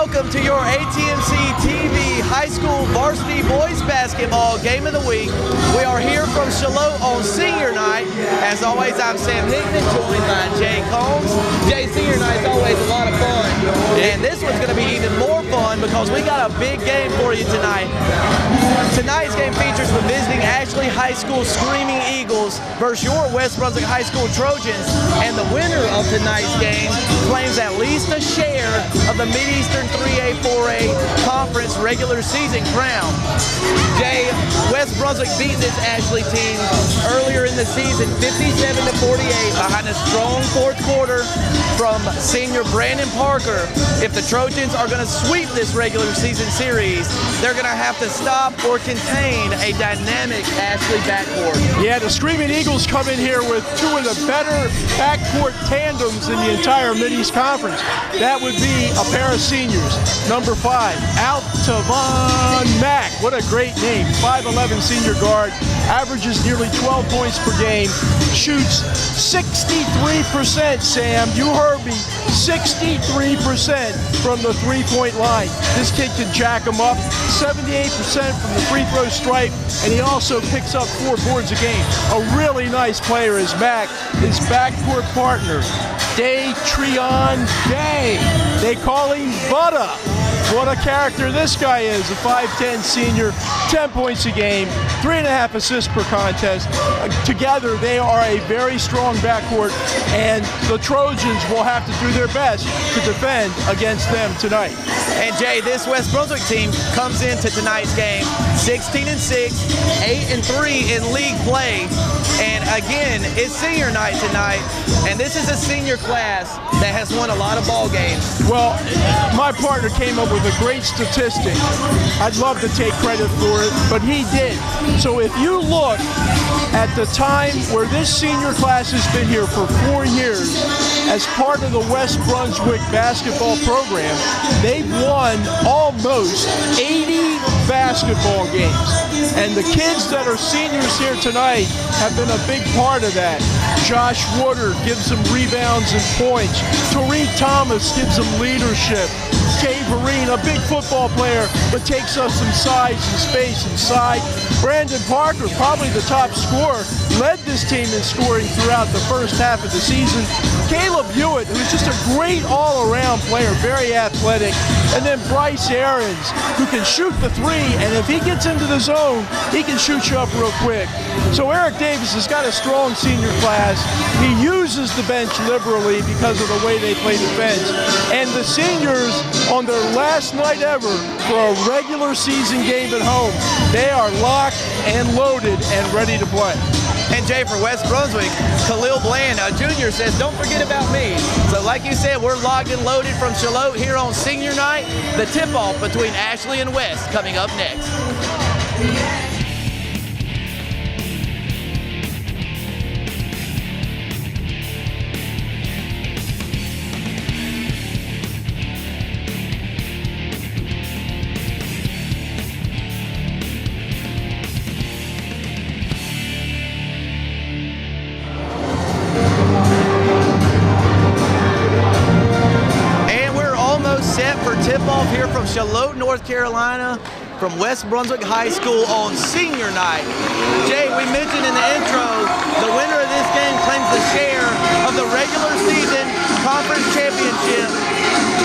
welcome to your ATMC TV High School Varsity Boys Basketball Game of the Week. We are here from Charlotte on Senior Night. As always, I'm Sam Hickman, joined by Jay Combs. Jay, Senior Night's always a lot of fun, and this one's going to be even more fun because we got a big game for you tonight. Tonight's game features the visiting Ashley High School Screaming Eagles versus your West Brunswick High School Trojans, and the winner of tonight's game claims at least a share of the Mid-Eastern 3A, 4A Conference regular season crown. Jay, West Brunswick beat this Ashley team earlier in the season 57-48 behind a strong fourth quarter from senior Brandon Parker. If the Trojans are going to sweep this regular season series, they're going to have to stop or contain a dynamic Ashley backcourt. Yeah, the Screaming Eagles come in here with two of the better backcourt tandems in the entire Mid-East Conference. That would be a pair of seniors. Number 5, Altavon Mack. What a great name. 5'11" senior guard, averages nearly 12 points per game, shoots 63%, Sam. You heard me. 63% from the three-point line. This kid can jack them up. 78% from the free throw stripe, and he also picks up 4 boards a game. A really nice player is Mack. His backcourt partner, Day-Trion Day. They call him Butter. What a character this guy is, a 5'10" senior, 10 points a game, 3.5 assists per contest. Together, they are a very strong backcourt, and the Trojans will have to do their best to defend against them tonight. And Jay, this West Brunswick team comes into tonight's game 16-6, 8-3 in league play. And again, it's senior night tonight, and this is a senior class that has won a lot of ball games. Well, my partner came up with a great statistic. I'd love to take credit for it, but he did. So if you look at the time where this senior class has been here for 4 years as part of the West Brunswick basketball program, they've won almost 80 basketball games. And the kids that are seniors here tonight have been a big part of that. Josh Woodard gives them rebounds and points. Tariq Thomas gives them leadership. Kay Vereen, a big football player, but takes us some size and space inside. Brandon Parker, probably the top scorer, led this team in scoring throughout the first half of the season. Caleb Hewitt, who's just a great all-around player, very athletic. And then Bryce Aarons, who can shoot the three, and if he gets into the zone, he can shoot you up real quick. So Eric Davis has got a strong senior class. He uses the bench liberally because of the way they play defense. And the seniors, on their last night ever for a regular season game at home, they are locked and loaded and ready to play. And Jay, for West Brunswick, Khalil Bland, a junior, says, don't forget about me. So like you said, we're locked and loaded from Charlotte here on senior night. The tip-off between Ashley and West coming up next. For tip-off here from Charlotte, North Carolina, from West Brunswick High School on senior night. Jay, we mentioned in the intro, the winner of this game claims the share of the regular season conference championship.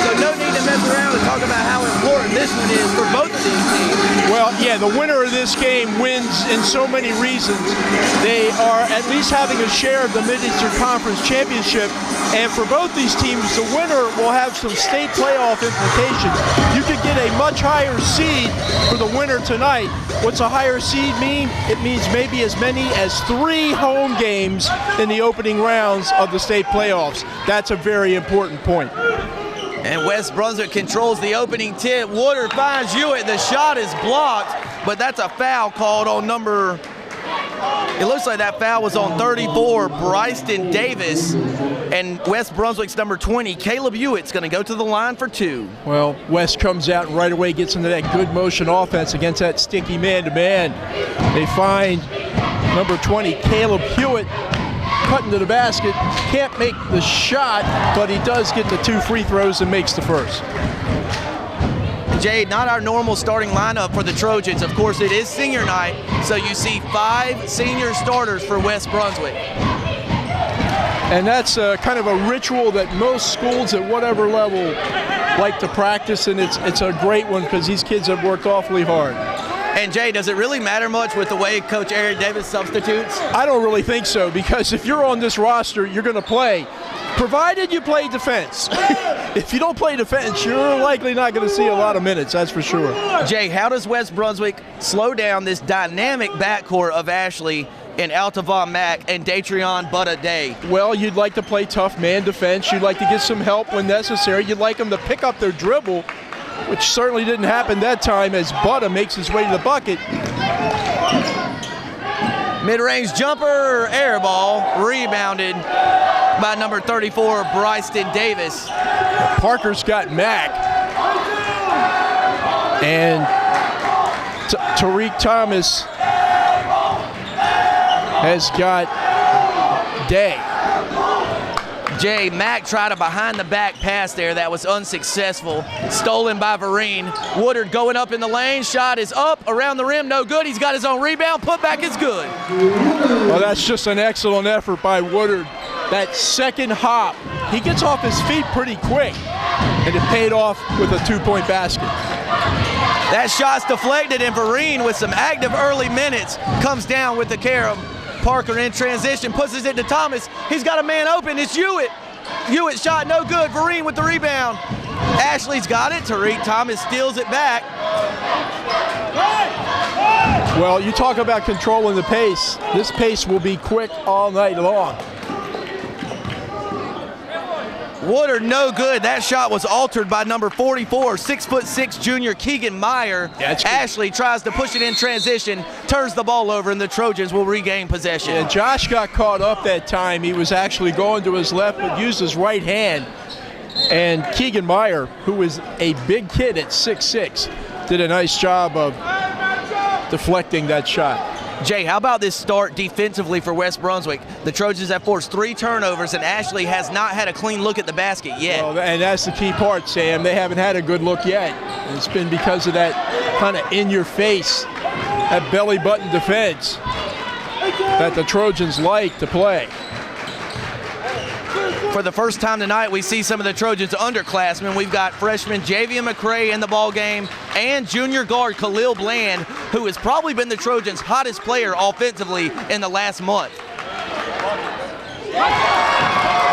So no need to mess around and talk about how important this one is for both of these teams. Well, yeah, the winner of this game wins in so many reasons. They are at least having a share of the Mid-Eastern Conference Championship, and for both these teams, the winner will have some state playoff implications. You could get a much higher seed for the winner tonight. What's a higher seed mean? It means maybe as many as 3 home games in the opening rounds of the state playoffs. That's a very important point. And West Brunswick controls the opening tip. Woodard finds Hewitt. The shot is blocked, but that's a foul called on number, it looks like that foul was on 34, Bryston Davis. And West Brunswick's number 20, Caleb Hewitt's going to go to the line for 2. Well, West comes out and right away gets into that good motion offense against that sticky man-to-man. They find number 20, Caleb Hewitt, cutting to the basket. Can't make the shot, but he does get the 2 free throws and makes the first. Jay, not our normal starting lineup for the Trojans. Of course, it is senior night, so you see 5 senior starters for West Brunswick. And that's kind of a ritual that most schools at whatever level like to practice, and it's a great one because these kids have worked awfully hard. And Jay, does it really matter much with the way Coach Eric Davis substitutes? I don't really think so, because if you're on this roster, you're going to play, provided you play defense. If you don't play defense, you're likely not going to see a lot of minutes, that's for sure. Jay, how does West Brunswick slow down this dynamic backcourt of Ashley and Altavon Mack and Datrion Butta Day? Well, you'd like to play tough man defense. You'd like to get some help when necessary. You'd like them to pick up their dribble, which certainly didn't happen that time as Butta makes his way to the bucket. Mid-range jumper, air ball, rebounded by number 34, Bryston Davis. Parker's got Mack. And Tariq Thomas has got Day. Jay, Mack tried a behind-the-back pass there that was unsuccessful. Stolen by Vereen. Woodard going up in the lane. Shot is up, around the rim, no good. He's got his own rebound. Putback is good. Well, that's just an excellent effort by Woodard. That second hop, he gets off his feet pretty quick, and it paid off with a 2-point basket. That shot's deflected, and Vereen, with some active early minutes, comes down with the carom. Parker in transition, pushes it to Thomas. He's got a man open, it's Hewitt. Hewitt shot no good, Vereen with the rebound. Ashley's got it, Tariq Thomas steals it back. Well, you talk about controlling the pace. This pace will be quick all night long. Woodard no good. That shot was altered by number 44, 6'6" junior Keegan Meyer. Ashley tries to push it in transition, turns the ball over, and the Trojans will regain possession. Yeah, Josh got caught up that time. He was actually going to his left, but used his right hand. And Keegan Meyer, who is a big kid at 6'6", did a nice job of deflecting that shot. Jay, how about this start defensively for West Brunswick? The Trojans have forced 3 turnovers, and Ashley has not had a clean look at the basket yet. Well, and that's the key part, Sam. They haven't had a good look yet. And it's been because of that kind of in-your-face, that belly-button defense that the Trojans like to play. For the first time tonight, we see some of the Trojans underclassmen. We've got freshman Javian McCray in the ball game and junior guard Khalil Bland, who has probably been the Trojans' hottest player offensively in the last month.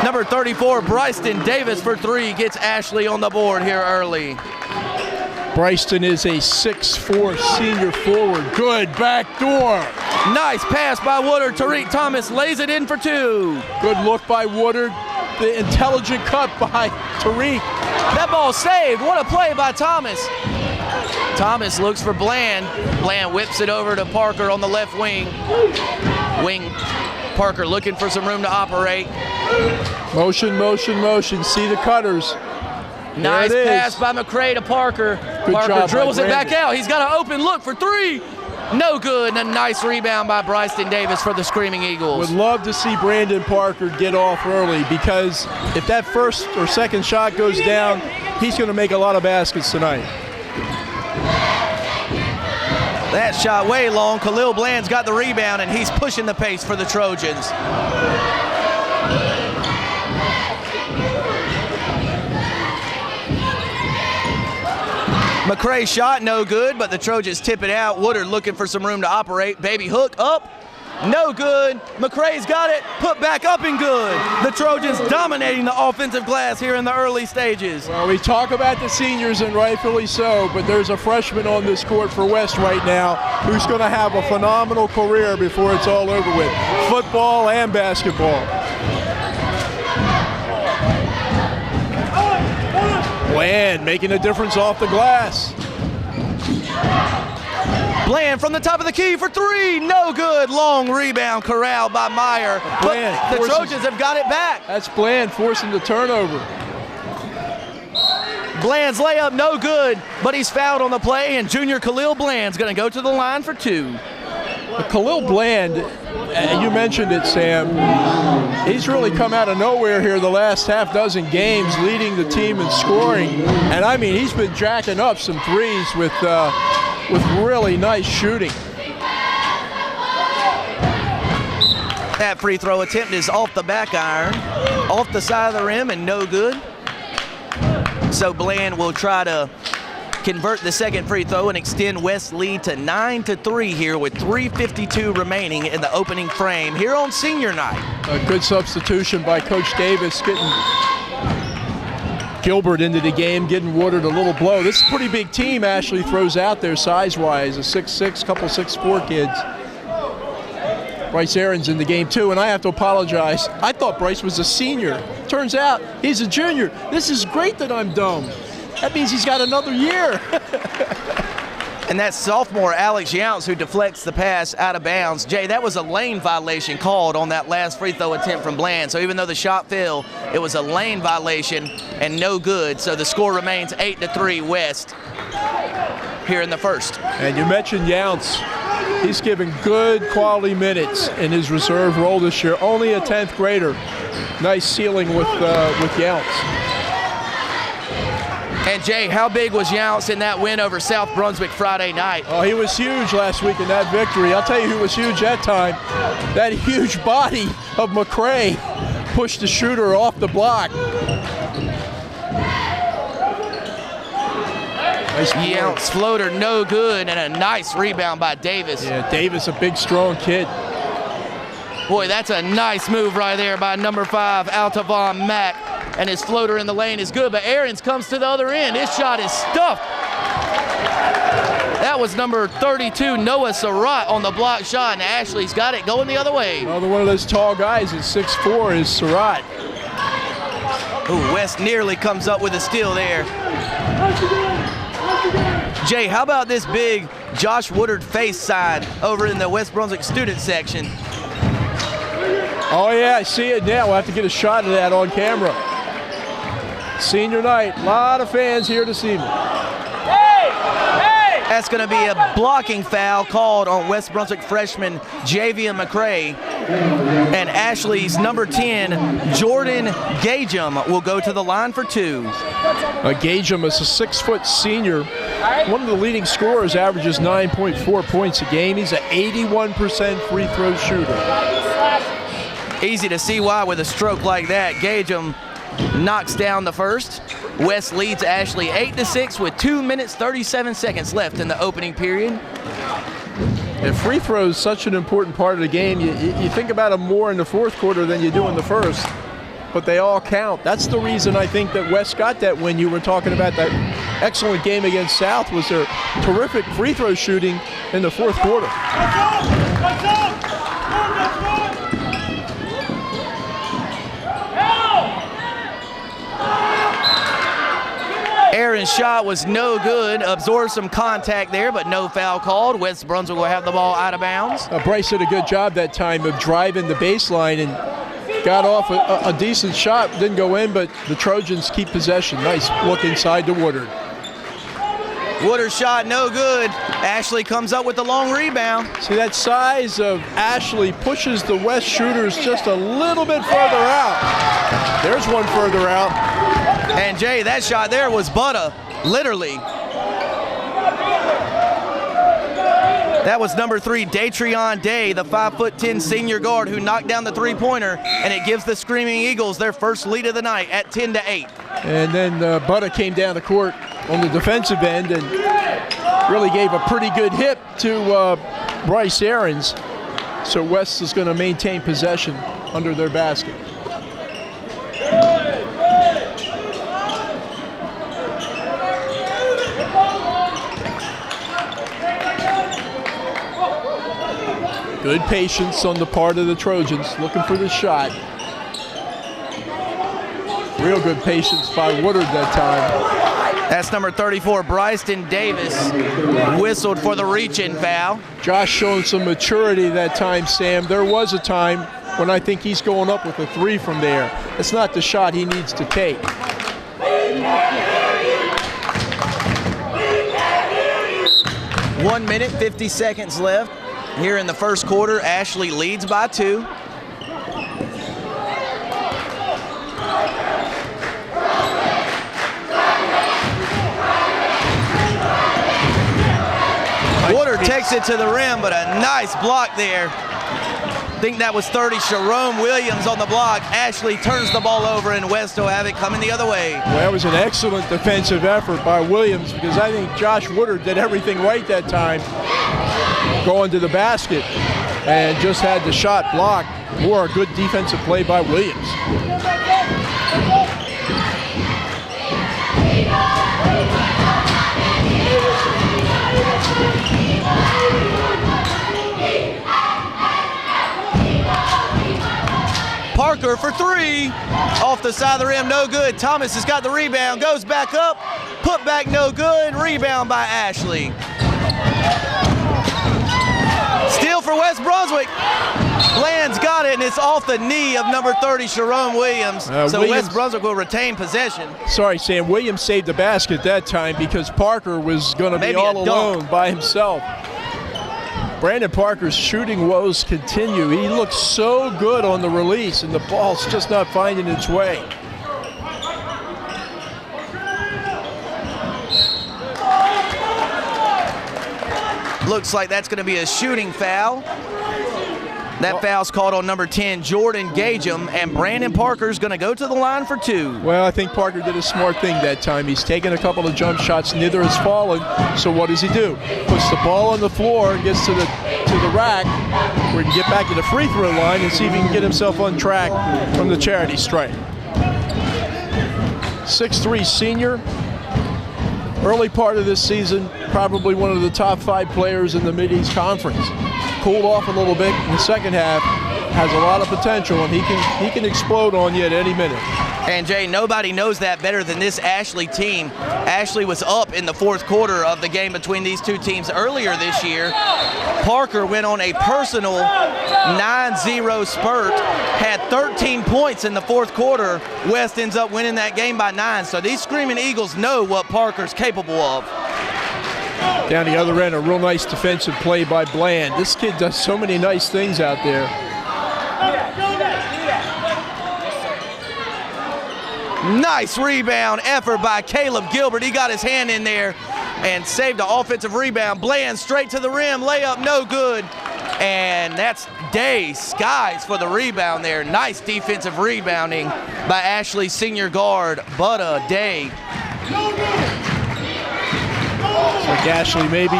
Number 34, Bryston Davis for 3, gets Ashley on the board here early. Bryston is a 6'4" senior forward. Good back door. Nice pass by Woodard. Tariq Thomas lays it in for 2. Good look by Woodard. The intelligent cut by Tariq. That ball saved. What a play by Thomas. Thomas looks for Bland. Bland whips it over to Parker on the left wing. Parker looking for some room to operate. Motion, motion, motion. See the cutters. Nice pass by McCray to Parker. Parker dribbles it back out. He's got an open look for 3. No good, and a nice rebound by Bryston Davis for the Screaming Eagles. Would love to see Brandon Parker get off early, because if that first or second shot goes down, he's going to make a lot of baskets tonight. That shot way long. Khalil Bland's got the rebound, and he's pushing the pace for the Trojans. McCray's shot no good, but the Trojans tip it out. Woodard looking for some room to operate. Baby hook up, no good. McCray's got it, put back up and good. The Trojans dominating the offensive glass here in the early stages. Well, we talk about the seniors, and rightfully so, but there's a freshman on this court for West right now who's going to have a phenomenal career before it's all over with. Football and basketball. Bland making a difference off the glass. Bland from the top of the key for 3, no good. Long rebound corralled by Meyer. Bland but the Trojans have got it back. That's Bland forcing the turnover. Bland's layup no good, but he's fouled on the play, and junior Khalil Bland's going to go to the line for 2. Khalil Bland, you mentioned it, Sam. He's really come out of nowhere here the last half dozen games, leading the team in scoring. And I mean, he's been jacking up some threes with really nice shooting. That free throw attempt is off the back iron, off the side of the rim, and no good. So Bland will try to convert the second free throw and extend West's lead to 9-3 here with 3:52 remaining in the opening frame here on senior night. A good substitution by Coach Davis, getting Gilbert into the game, getting Woodard a little blow. This is a pretty big team Ashley throws out there size-wise, a 6'6", couple 6'4" kids. Bryce Aaron's in the game too, and I have to apologize. I thought Bryce was a senior. Turns out he's a junior. This is great that I'm dumb. That means he's got another year. And that's sophomore Alex Younts who deflects the pass out of bounds. Jay, that was a lane violation called on that last free throw attempt from Bland. So even though the shot fell, it was a lane violation and no good. So the score remains 8-3 West here in the first. And you mentioned Younts. He's given good quality minutes in his reserve role this year. Only a 10th grader. Nice ceiling with Younts. And Jay, how big was Younts in that win over South Brunswick Friday night? Oh, he was huge last week in that victory. I'll tell you who was huge that time. That huge body of McCray pushed the shooter off the block. Nice Younts floater no good, and a nice rebound by Davis. Yeah, Davis, a big, strong kid. Boy, that's a nice move right there by number 5, Altavon Mack. And his floater in the lane is good, but Aarons comes to the other end. His shot is stuffed. That was number 32, Noah Surratt, on the block shot, and Ashley's got it going the other way. Another one of those tall guys at 6'4" is Surratt. Ooh, West nearly comes up with a steal there. Jay, how about this big Josh Woodard face sign over in the West Brunswick student section? Oh yeah, I see it now. We'll have to get a shot of that on camera. Senior night, a lot of fans here this evening. That's going to be a blocking foul called on West Brunswick freshman Javian McCray. And Ashley's number 10, Jordan Gagem, will go to the line for 2. Gagem is a 6-foot senior. One of the leading scorers, averages 9.4 points a game. He's an 81% free throw shooter. Easy to see why with a stroke like that. Gagem knocks down the first. West leads Ashley 8-6 with 2 minutes 37 seconds left in the opening period. And free throws such an important part of the game. You think about them more in the fourth quarter than you do in the first, but they all count. That's the reason I think that West got that win. You were talking about that excellent game against South, was their terrific free throw shooting in the fourth quarter. Aaron's shot was no good, absorbed some contact there, but no foul called. West Brunswick will have the ball out of bounds. Bryce did a good job that time of driving the baseline and got off a decent shot. Didn't go in, but the Trojans keep possession. Nice look inside to Woodard. Woodard's shot no good. Ashley comes up with the long rebound. See, that size of Ashley pushes the West shooters just a little bit further out. There's one further out. And Jay, that shot there was butter, literally. That was number 3, Datrion Day, the 5'10" senior guard who knocked down the three-pointer, and it gives the Screaming Eagles their first lead of the night at 10-8. And then Butter came down the court on the defensive end and really gave a pretty good hit to Bryce Aaron's. So West is going to maintain possession under their basket. Good patience on the part of the Trojans, looking for the shot. Real good patience by Woodard that time. That's number 34, Bryston Davis, whistled for the reach-in foul. Josh showing some maturity that time, Sam. There was a time when I think he's going up with a 3 from there. It's not the shot he needs to take. 1 minute, 50 seconds left. Here in the first quarter, Ashley leads by 2. Woodard takes it to the rim, but a nice block there. I think that was 30, Sharon Williams on the block. Ashley turns the ball over, and West will have it coming the other way. Well, that was an excellent defensive effort by Williams, because I think Josh Woodard did everything right that time, going to the basket, and just had the shot blocked. More a good defensive play by Williams. Parker for 3, off the side of the rim, no good. Thomas has got the rebound, goes back up, put back no good, rebound by Ashley. Steal for West Brunswick. Bland's got it, and it's off the knee of number 30, Sharon Williams. West Brunswick will retain possession. Sorry, Sam, Williams saved the basket that time because Parker was going to be all alone by himself. Brandon Parker's shooting woes continue. He looks so good on the release, and the ball's just not finding its way. Looks like that's going to be a shooting foul. That foul's called on number 10, Jordan Gagem, and Brandon Parker's going to go to the line for 2. Well, I think Parker did a smart thing that time. He's taken a couple of jump shots, neither has fallen. So what does he do? Puts the ball on the floor, gets to the rack, where he can get back to the free throw line and see if he can get himself on track from the charity stripe. 6'3" senior. Early part of this season, probably one of the top 5 players in the Mid-East Conference. Cooled off a little bit in the second half, has a lot of potential, and he can explode on you at any minute. And Jay, nobody knows that better than this Ashley team. Ashley was up in the fourth quarter of the game between these two teams earlier this year. Parker went on a personal 9-0 spurt, had 13 points in the fourth quarter. West ends up winning that game by 9. So these Screaming Eagles know what Parker's capable of. Down the other end, a real nice defensive play by Bland. This kid does so many nice things out there. Nice rebound effort by Caleb Gilbert. He got his hand in there and saved the offensive rebound. Bland straight to the rim, layup no good. And that's Day Skies for the rebound there. Nice defensive rebounding by Ashley's senior guard, Butta Day. Looks like Ashley may be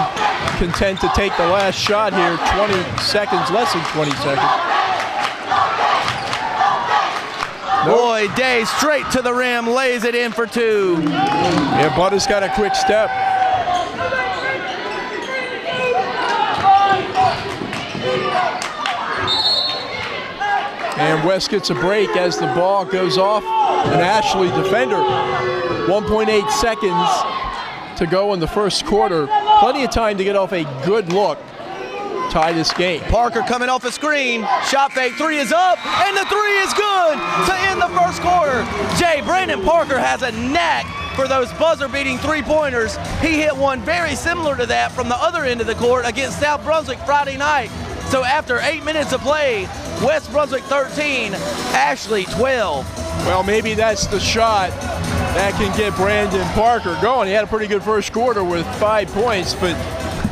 content to take the last shot here. 20 seconds, less than 20 seconds. Boy, Day straight to the rim, lays it in for 2. Yeah, Butta's got a quick step. And West gets a break as the ball goes off an Ashley defender. 1.8 seconds to go in the first quarter. Plenty of time to get off a good look. Tie this game. Parker coming off a screen. Shot fake, 3 is up, and the 3 is good to end the first quarter. Jay, Brandon Parker has a knack for those buzzer-beating three-pointers. He hit one very similar to that from the other end of the court against South Brunswick Friday night. So after 8 minutes of play, West Brunswick 13, Ashley 12. Well, maybe that's the shot that can get Brandon Parker going. He had a pretty good first quarter with 5 points, but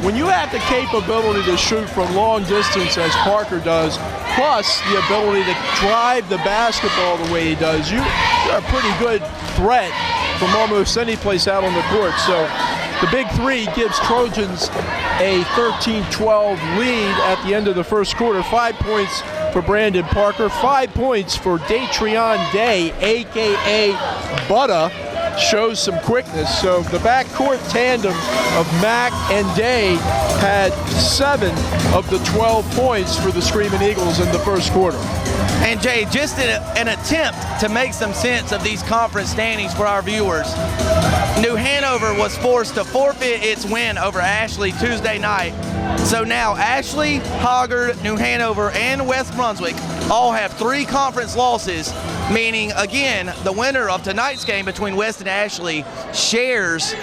when you have the capability to shoot from long distance as Parker does, plus the ability to drive the basketball the way he does, you're a pretty good threat from almost any place out on the court. So the big 3 gives Trojans a 13-12 lead at the end of the first quarter. 5 points for Brandon Parker, 5 points for Datrion Day, a.k.a. Butta. Shows some quickness. So the backcourt tandem of Mack and Day had 7 of the 12 points for the Screaming Eagles in the first quarter. And Jay, just an attempt to make some sense of these conference standings for our viewers. New Hanover was forced to forfeit its win over Ashley Tuesday night. So now Ashley, Hoggard, New Hanover, and West Brunswick all have 3 conference losses. meaning, again, the winner of tonight's game between West and Ashley shares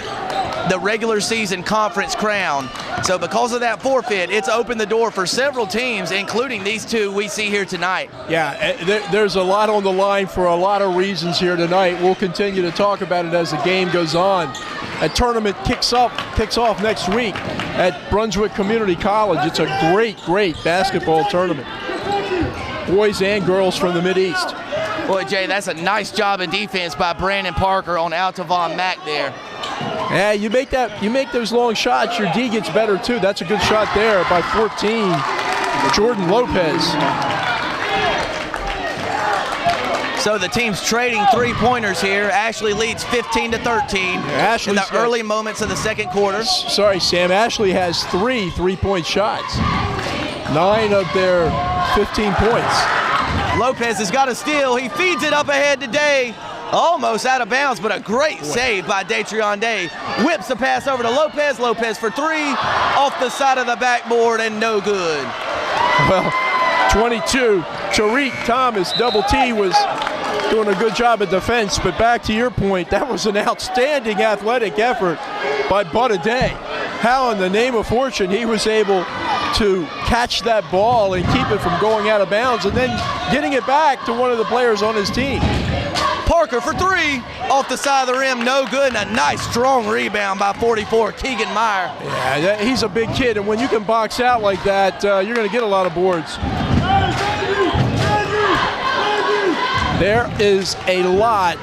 the regular season conference crown. So because of that forfeit, it's opened the door for several teams, including these two we see here tonight. Yeah, there's a lot on the line for a lot of reasons here tonight. We'll continue to talk about it as the game goes on. A tournament kicks off next week at Brunswick Community College. It's a great basketball tournament. Boys and girls from the Mideast. Boy, Jay, that's a nice job of defense by Brandon Parker on Altavon Mack there. Yeah, you make those long shots, your D gets better too. That's a good shot there by 14, Jordan Lopez. So the team's trading three-pointers here. Ashley leads 15-13 in the early moments of the second quarter. Sorry, Sam. Ashley has 3 3-point shots. 9 of their 15 points. Lopez has got a steal. He feeds it up ahead today. Almost out of bounds, but a great save by Datrion Day. Whips the pass over to Lopez. Lopez for 3. Off the side of the backboard and no good. Well, 22. Tariq Thomas, double T, was doing a good job of defense, but back to your point, that was an outstanding athletic effort by Bud Day. How in the name of fortune he was able to catch that ball and keep it from going out of bounds and then getting it back to one of the players on his team. Parker for 3, off the side of the rim, no good, and a nice strong rebound by 44, Keegan Meyer. Yeah, he's a big kid, and when you can box out like that, you're going to get a lot of boards. There is a lot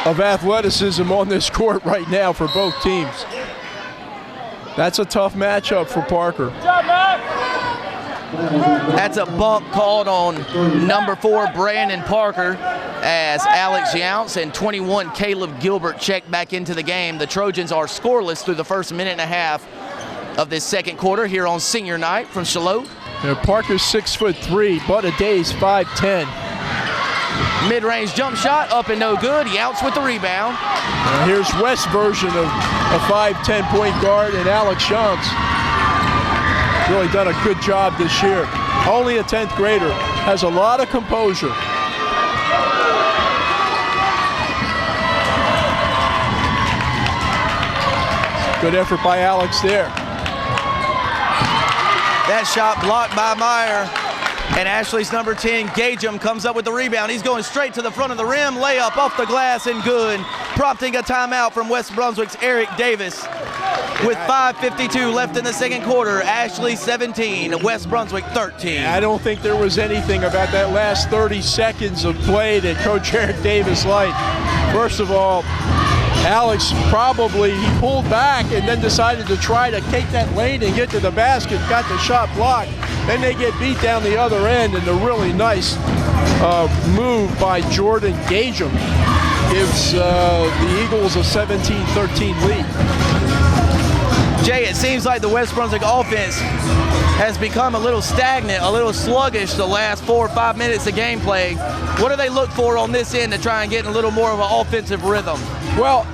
of athleticism on this court right now for both teams. That's a tough matchup for Parker. That's a bump called on number 4, Brandon Parker, as Alex Younce and 21, Caleb Gilbert check back into the game. The Trojans are scoreless through the first minute and a half of this second quarter here on senior night from Shallotte. Parker's 6'3", Bud Aday's 5'10". Mid-range jump shot, up and no good. Younce with the rebound. Here's West's version of a 5'10" point guard, and Alex Younce really done a good job this year. Only a 10th grader, has a lot of composure. Good effort by Alex there. That shot blocked by Meyer. And Ashley's number 10, Gagem, comes up with the rebound. He's going straight to the front of the rim. Layup off the glass and good. Prompting a timeout from West Brunswick's Eric Davis. With 5:52 left in the second quarter, Ashley 17, West Brunswick 13. I don't think there was anything about that last 30 seconds of play that Coach Eric Davis liked. First of all, Alex he pulled back and then decided to try to take that lane and get to the basket, got the shot blocked. Then they get beat down the other end, and the really nice move by Jordan Gagem gives the Eagles a 17-13 lead. Jay, it seems like the West Brunswick offense has become a little stagnant, a little sluggish the last 4 or 5 minutes of gameplay. What do they look for on this end to try and get a little more of an offensive rhythm? Well,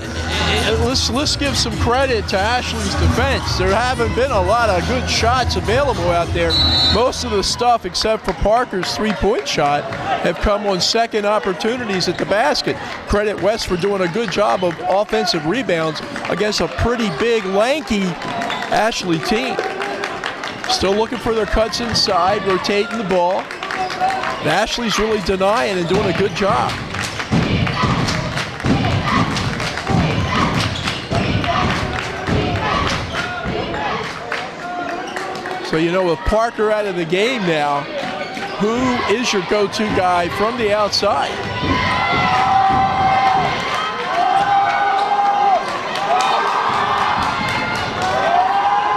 let's give some credit to Ashley's defense. There haven't been a lot of good shots available out there. Most of the stuff, except for Parker's 3-point shot, have come on second opportunities at the basket. Credit West for doing a good job of offensive rebounds against a pretty big, lanky Ashley team. Still looking for their cuts inside, rotating the ball. And Ashley's really denying and doing a good job. So, with Parker out of the game now, who is your go-to guy from the outside?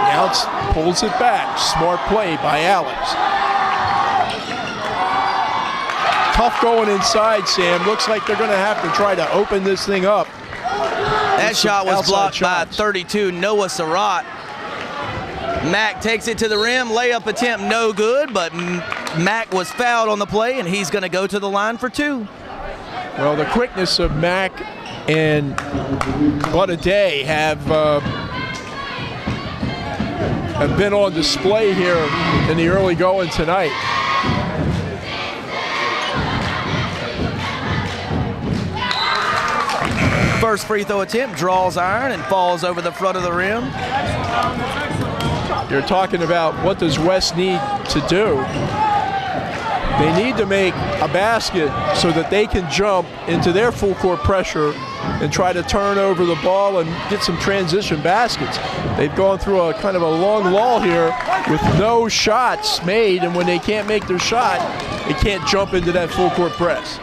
Younce pulls it back. Smart play by Alex. Tough going inside, Sam. Looks like they're going to have to try to open this thing up. That shot was blocked by 32, Noah Surratt. Mack takes it to the rim, layup attempt no good, but Mack was fouled on the play, and he's going to go to the line for 2. Well, the quickness of Mack and Bud Aday have been on display here in the early going tonight. First free throw attempt, draws iron and falls over the front of the rim. You're talking about what does West need to do. They need to make a basket so that they can jump into their full court pressure and try to turn over the ball and get some transition baskets. They've gone through a kind of a long lull here with no shots made, and when they can't make their shot, they can't jump into that full court press.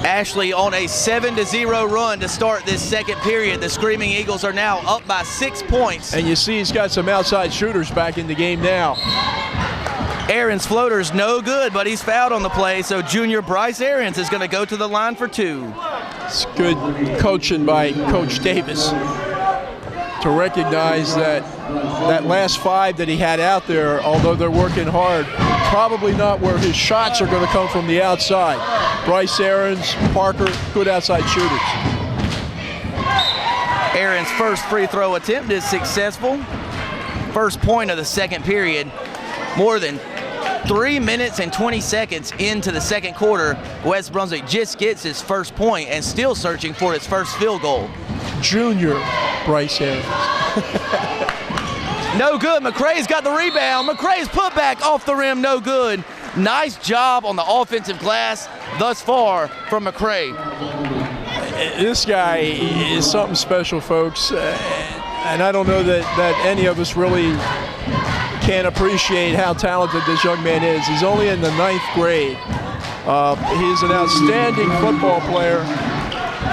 Ashley on a 7-0 run to start this second period. The Screaming Eagles are now up by 6 points. And you see he's got some outside shooters back in the game now. Aaron's floater's no good, but he's fouled on the play, so junior Bryce Aarons is going to go to the line for 2. It's good coaching by Coach Davis to recognize that last 5 that he had out there, although they're working hard, probably not where his shots are going to come from the outside. Bryce Aarons, Parker, good outside shooters. Aaron's first free throw attempt is successful. First point of the second period. More than 3 minutes and 20 seconds into the second quarter, West Brunswick just gets its first point and still searching for its first field goal. Junior Bryce Aarons. No good. McCrae's got the rebound. McCrae's put back off the rim, no good. Nice job on the offensive glass thus far from McCrae. This guy is something special, folks. And I don't know that any of us really can appreciate how talented this young man is. He's only in the 9th grade. He's an outstanding football player.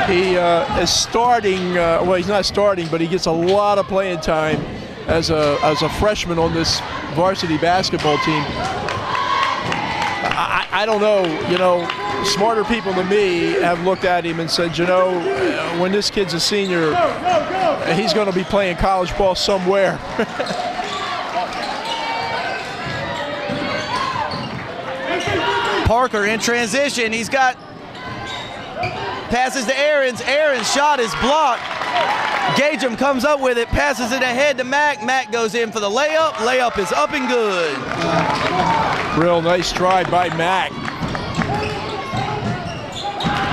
He is starting, well, he's not starting, but he gets a lot of playing time as a freshman on this varsity basketball team. I don't know, you know, smarter people than me have looked at him and said, you know, when this kid's a senior, he's going to be playing college ball somewhere. Parker in transition. He's got passes to Aarons. Aaron's shot is blocked. Gagem comes up with it, passes it ahead to Mack. Mack goes in for the layup. Layup is up and good. Real nice stride by Mack.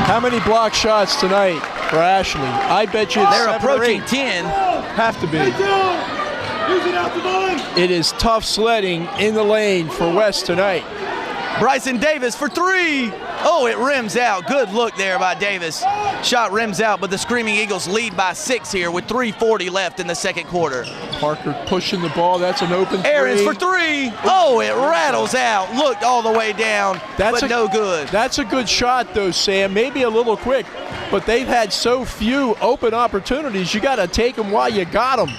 How many block shots tonight for Ashley? I bet you it's they're approaching 10. Have to be. It is tough sledding in the lane for West tonight. Bryson Davis for 3. Oh, it rims out. Good look there by Davis. Shot rims out, but the Screaming Eagles lead by 6 here with 3:40 left in the second quarter. Parker pushing the ball. That's an open 3. Aarons for 3. Oh, it rattles out. Looked all the way down, but no good. That's a good shot, though, Sam. Maybe a little quick, but they've had so few open opportunities. You got to take them while you got them.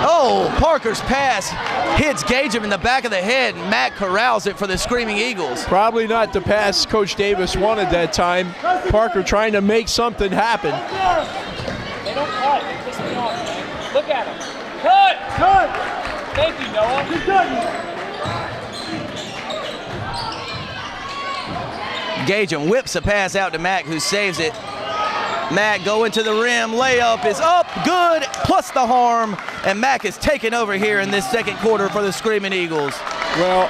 Oh, Parker's pass hits Gagem in the back of the head. Matt corrals it for the Screaming Eagles. Probably not the pass Coach Davis wanted that time. Parker trying to make something happen. They don't cut. They piss me off, man. Look at him. Cut! Cut! Thank you, Noah. Good Gagem whips a pass out to Mack, who saves it. Mack going to the rim, layup is up, good, plus the harm, and Mack is taken over here in this second quarter for the Screaming Eagles. Well,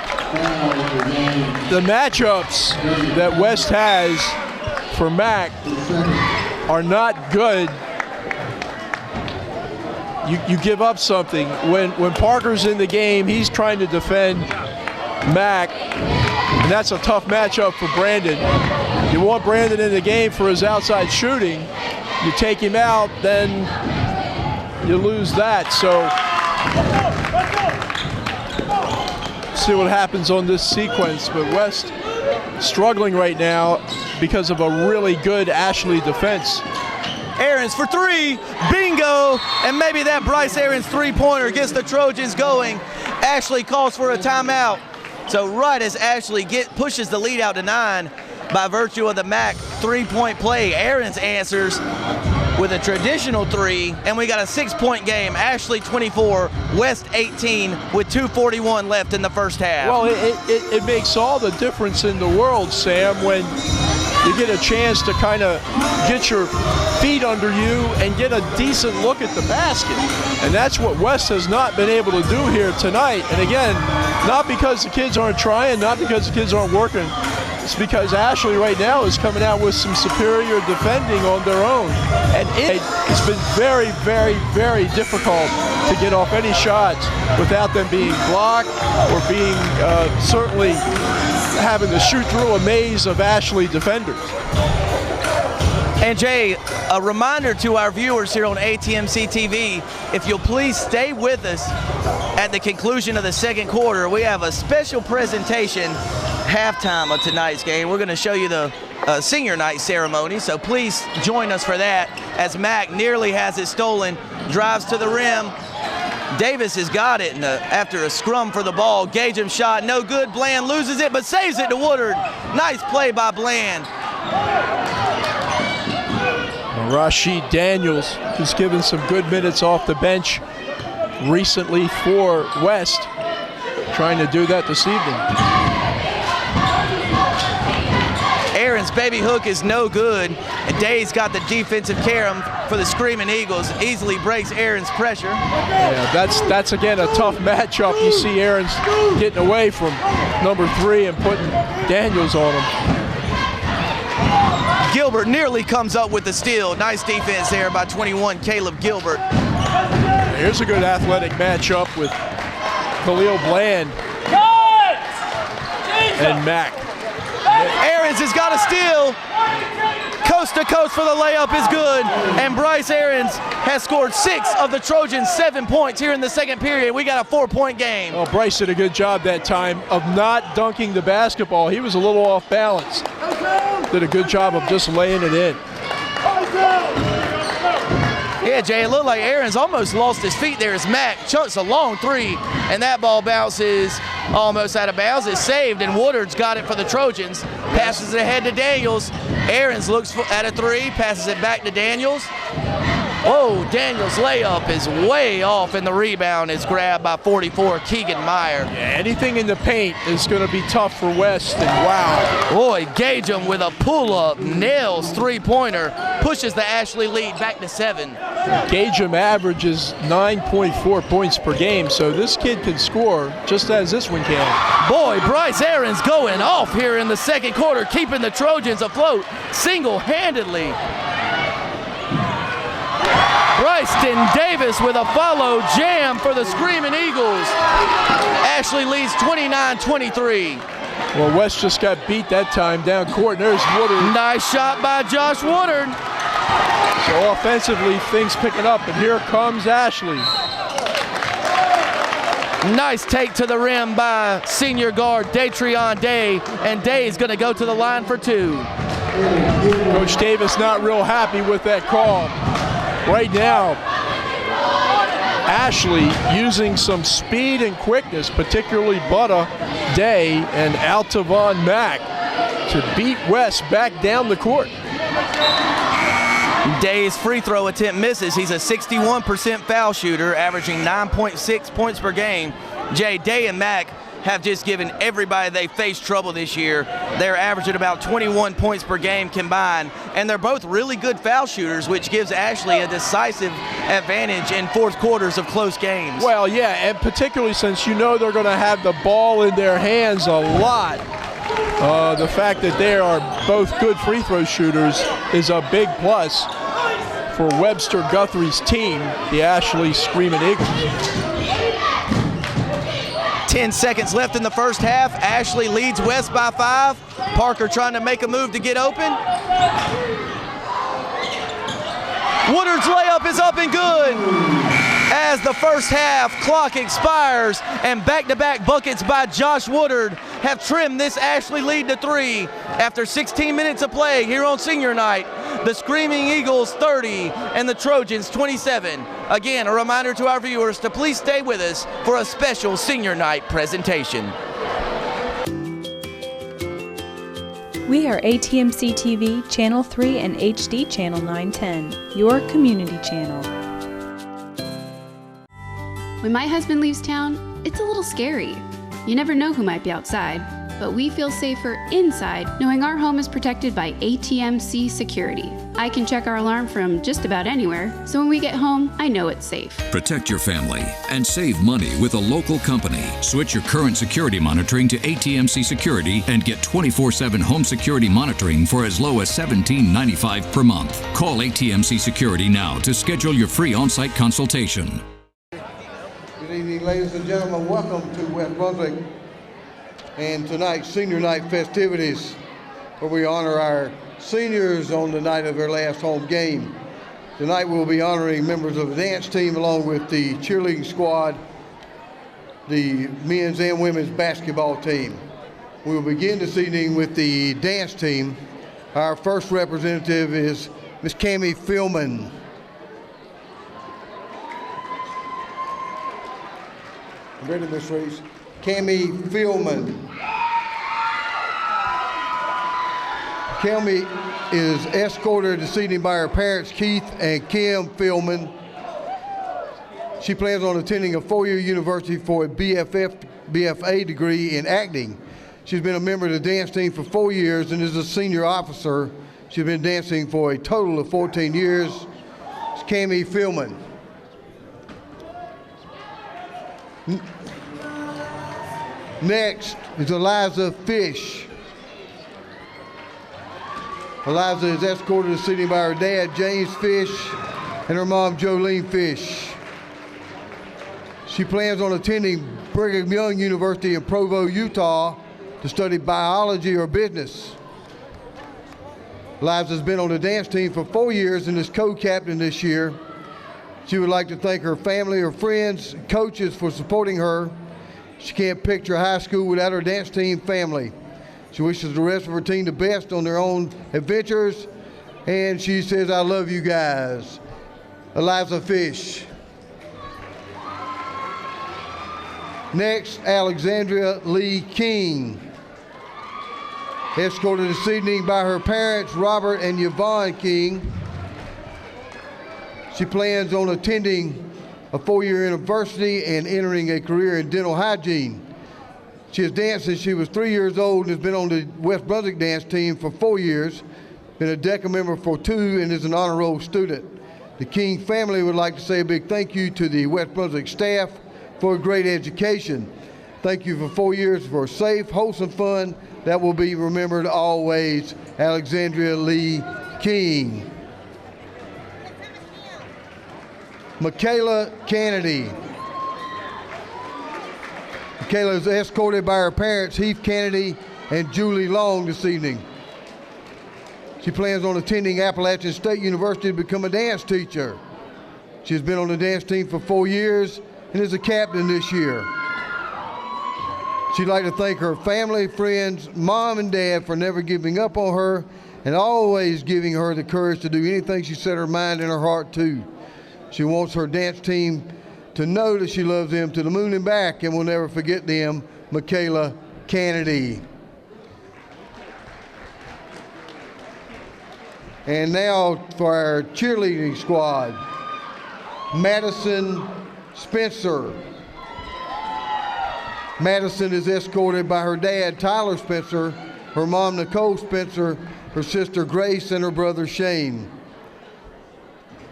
the matchups that West has for Mack are not good. You give up something. When Parker's in the game, he's trying to defend Mack, and that's a tough matchup for Brandon. You want Brandon in the game for his outside shooting. You take him out, then you lose that. So see what happens on this sequence. But West struggling right now because of a really good Ashley defense. Aarons for 3, bingo, and maybe that Bryce Aarons three-pointer gets the Trojans going. Ashley calls for a timeout. So right as Ashley pushes the lead out to 9, by virtue of the Mack three-point play, Aarons answers with a traditional 3, and we got a 6-point game. Ashley 24, West 18, with 2:41 left in the first half. Well, it makes all the difference in the world, Sam, when you get a chance to kind of get your feet under you and get a decent look at the basket. And that's what West has not been able to do here tonight. And again, not because the kids aren't trying, not because the kids aren't working. It's because Ashley right now is coming out with some superior defending on their own. And it's been very, very, very difficult to get off any shots without them being blocked or being certainly having to shoot through a maze of Ashley defenders. And Jay, a reminder to our viewers here on ATMC TV, if you'll please stay with us at the conclusion of the second quarter. We have a special presentation halftime of tonight's game. We're going to show you the senior night ceremony, so please join us for that as Mack nearly has it stolen, drives to the rim. Davis has got it, and after a scrum for the ball, Gagem shot, no good. Bland loses it, but saves it to Woodard. Nice play by Bland. Rashid Daniels has given some good minutes off the bench recently for West, trying to do that this evening. Aaron's baby hook is no good, and Day's got the defensive carom for the Screaming Eagles. Easily breaks Aaron's pressure. Yeah, that's again a tough matchup. You see Aaron's getting away from number 3 and putting Daniels on him. Gilbert nearly comes up with the steal. Nice defense there by 21, Caleb Gilbert. Here's a good athletic matchup with Khalil Bland and Mack. Aarons has got a steal. Coast to coast for the layup is good. And Bryce Aarons has scored 6 of the Trojans' 7 points here in the second period. We got a 4-point game. Well, Bryce did a good job that time of not dunking the basketball. He was a little off balance. Did a good job of just laying it in. Yeah, Jay, it looked like Aaron's almost lost his feet there as Mack chunks a long 3, and that ball bounces almost out of bounds. It's saved, and Woodard's got it for the Trojans. Passes it ahead to Daniels. Aaron's looks at a 3, passes it back to Daniels. Whoa, Daniels' layup is way off, and the rebound is grabbed by 44, Keegan Meyer. Yeah, anything in the paint is going to be tough for West, and wow. Boy, Gagem with a pull-up, nails 3-pointer, pushes the Ashley lead back to 7. Gagem averages 9.4 points per game, so this kid can score just as this one can. Boy, Bryce Aarons going off here in the second quarter, keeping the Trojans afloat single-handedly. Bryston Davis with a follow jam for the Screaming Eagles. Ashley leads 29-23. Well, West just got beat that time down court, and there's Woodard. Nice shot by Josh Woodard. So offensively, things picking up, and here comes Ashley. Nice take to the rim by senior guard Datrion Day, and Day is going to go to the line for 2. Coach Davis not real happy with that call. Right now, Ashley using some speed and quickness, particularly Butta, Day, and Altavon Mack to beat West back down the court. Day's free throw attempt misses. He's a 61% foul shooter, averaging 9.6 points per game. Jay, Day and Mack have just given everybody they faced trouble this year. They're averaging about 21 points per game combined, and they're both really good foul shooters, which gives Ashley a decisive advantage in fourth quarters of close games. Well, yeah, and particularly since you know they're going to have the ball in their hands a lot. The fact that they are both good free throw shooters is a big plus for Webster Guthrie's team, the Ashley Screaming Eagles. 10 seconds left in the first half. Ashley leads West by 5. Parker trying to make a move to get open. Woodard's layup is up and good as the first half clock expires, and back-to-back buckets by Josh Woodard have trimmed this Ashley lead to 3 after 16 minutes of play here on senior night. The Screaming Eagles 30 and the Trojans 27. Again, a reminder to our viewers to please stay with us for a special senior night presentation. We are ATMC TV, Channel 3 and HD Channel 910, your community channel. When my husband leaves town, it's a little scary. You never know who might be outside. but we feel safer inside knowing our home is protected by ATMC Security. I can check our alarm from just about anywhere, so when we get home, I know it's safe. Protect your family and save money with a local company. Switch your current security monitoring to ATMC Security and get 24/7 home security monitoring for as low as $17.95 per month. Call ATMC Security now to schedule your free on-site consultation. Good evening, ladies and gentlemen. Welcome to West Brunswick and tonight's senior night festivities, where we honor our seniors on the night of their last home game. Tonight we'll be honoring members of the dance team along with the cheerleading squad, the men's and women's basketball team. We will begin this evening with the dance team. Our first representative is Miss Cammie Philman. Ready, Miss Reese? Cammie Philman. Cammie is escorted this evening by her parents, Keith and Kim Philman. She plans on attending a four-year university for a BFA degree in acting. She's been a member of the dance team for 4 years and is a senior officer. She's been dancing for a total of 14 years. It's Cammie Philman. Next is Eliza Fish. Eliza is escorted to seating by her dad, James Fish, and her mom, Jolene Fish. She plans on attending Brigham Young University in Provo, Utah to study biology or business. Eliza's been on the dance team for 4 years and is co-captain this year. She would like to thank her family, her friends, coaches for supporting her. She can't picture high school without her dance team family. She wishes the rest of her team the best on their own adventures, and she says, I love you guys. Eliza Fish. Next, Alexandria Lee King. Escorted this evening by her parents, Robert and Yvonne King. She plans on attending a four-year university and entering a career in dental hygiene. She has danced since she was 3 years old and has been on the West Brunswick dance team for 4 years, been a DECA member for 2, and is an honor roll student. The King family would like to say a big thank you to the West Brunswick staff for a great education. Thank you for 4 years for safe, wholesome fun that will be remembered always. Alexandria Lee King. Michaela Kennedy. Michaela is escorted by her parents, Heath Kennedy and Julie Long, this evening. She plans on attending Appalachian State University to become a dance teacher. She's been on the dance team for 4 years and is a captain this year. She'd like to thank her family, friends, mom and dad for never giving up on her and always giving her the courage to do anything she set her mind and her heart to. She wants her dance team to know that she loves them to the moon and back and will never forget them. Michaela Kennedy. And now for our cheerleading squad, Madison Spencer. Madison is escorted by her dad, Tyler Spencer, her mom, Nicole Spencer, her sister Grace, and her brother Shane.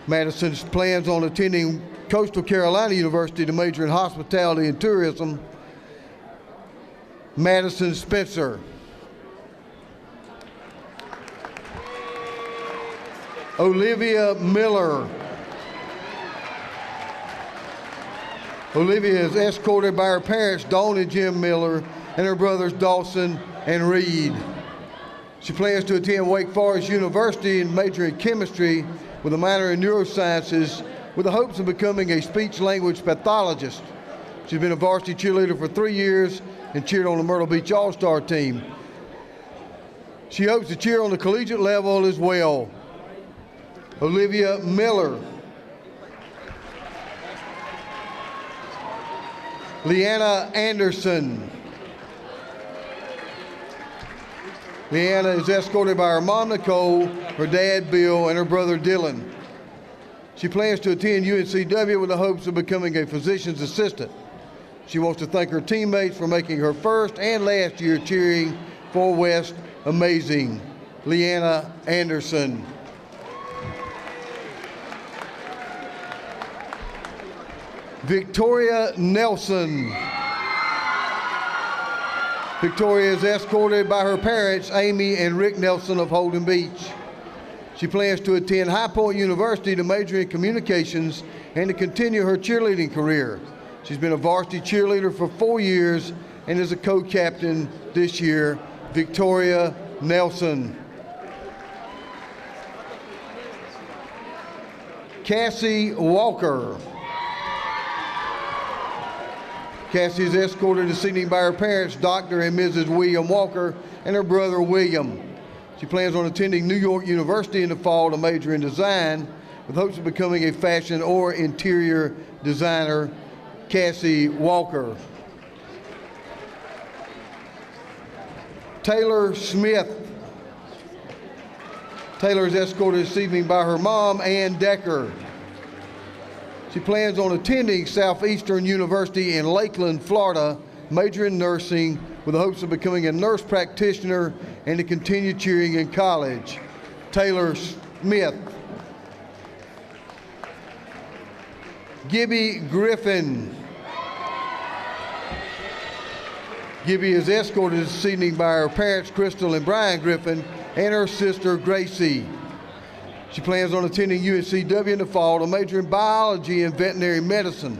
Madison plans on attending Coastal Carolina University to major in hospitality and tourism. Madison Spencer. Olivia Miller. Olivia is escorted by her parents, Dawn and Jim Miller, and her brothers, Dawson and Reed. She plans to attend Wake Forest University and major in chemistry with a minor in neurosciences with the hopes of becoming a speech-language pathologist. She's been a varsity cheerleader for 3 years and cheered on the Myrtle Beach All-Star team. She hopes to cheer on the collegiate level as well. Olivia Miller. Leanna Anderson. Leanna is escorted by her mom, Nicole, her dad, Bill, and her brother, Dylan. She plans to attend UNCW with the hopes of becoming a physician's assistant. She wants to thank her teammates for making her first and last year cheering for West amazing. Leanna Anderson. Victoria Nelson. Victoria is escorted by her parents, Amy and Rick Nelson of Holden Beach. She plans to attend High Point University to major in communications and to continue her cheerleading career. She's been a varsity cheerleader for 4 years and is a co-captain this year. Victoria Nelson. Cassie Walker. Cassie is escorted to seating by her parents, Dr. and Mrs. William Walker, and her brother William. She plans on attending New York University in the fall to major in design with hopes of becoming a fashion or interior designer. Cassie Walker. Taylor Smith. Taylor is escorted this evening by her mom, Ann Decker. She plans on attending Southeastern University in Lakeland, Florida, major in nursing with the hopes of becoming a nurse practitioner and to continue cheering in college. Taylor Smith. Gibby Griffin. Gibby is escorted this evening by her parents, Crystal and Brian Griffin, and her sister, Gracie. She plans on attending UNCW in the fall to major in biology and veterinary medicine.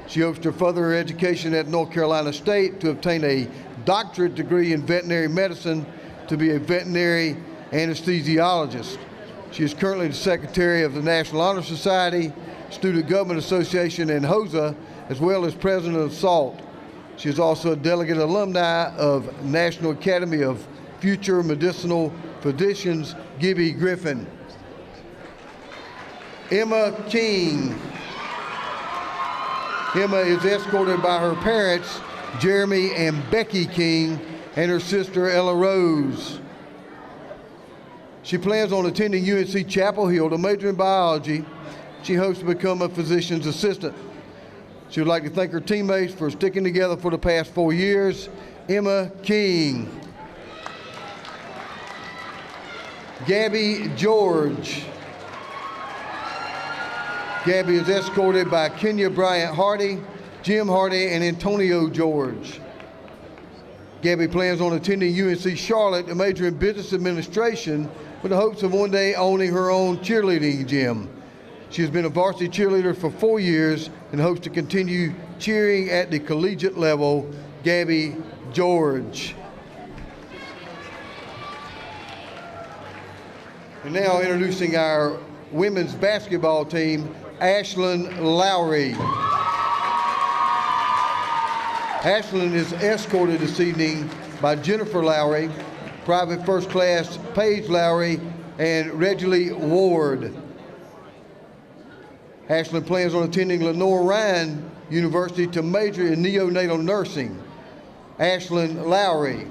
She hopes to further her education at North Carolina State to obtain a doctorate degree in veterinary medicine to be a veterinary anesthesiologist. She is currently the secretary of the National Honor Society, Student Government Association, and HOSA, as well as president of SALT. She is also a delegate alumni of National Academy of Future Medicinal Physicians, Gibby Griffin. Emma King. Emma is escorted by her parents, Jeremy and Becky King, and her sister, Ella Rose. She plans on attending UNC Chapel Hill to major in biology. She hopes to become a physician's assistant. She would like to thank her teammates for sticking together for the past 4 years. Emma King. Gabby George. Gabby is escorted by Kenya Bryant Hardy, Jim Hardy, and Antonio George. Gabby plans on attending UNC Charlotte to major in business administration with the hopes of one day owning her own cheerleading gym. She has been a varsity cheerleader for 4 years and hopes to continue cheering at the collegiate level. Gabby George. And now introducing our women's basketball team, Ashlyn Lowry. Ashlyn is escorted this evening by Jennifer Lowry, Private First Class Paige Lowry, and Reggie Ward. Ashlyn plans on attending Lenore Ryan University to major in neonatal nursing. Ashlyn Lowry.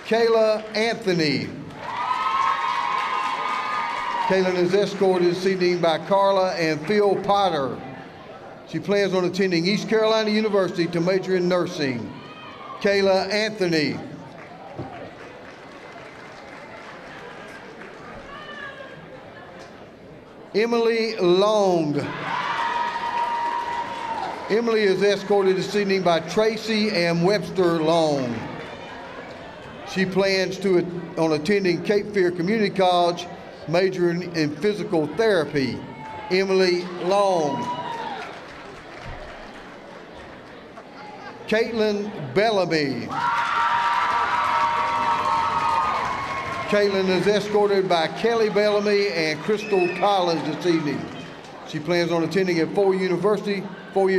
Kayla Anthony. Kaylin is escorted this evening by Carla and Phil Potter. She plans on attending East Carolina University to major in nursing. Kayla Anthony. Emily Long. Emily is escorted this evening by Tracy and Webster Long. She plans on attending Cape Fear Community College, majoring in physical therapy. Emily Long. Caitlin Bellamy. Caitlin is escorted by Kelly Bellamy and Crystal Collins this evening. She plans on attending a four-year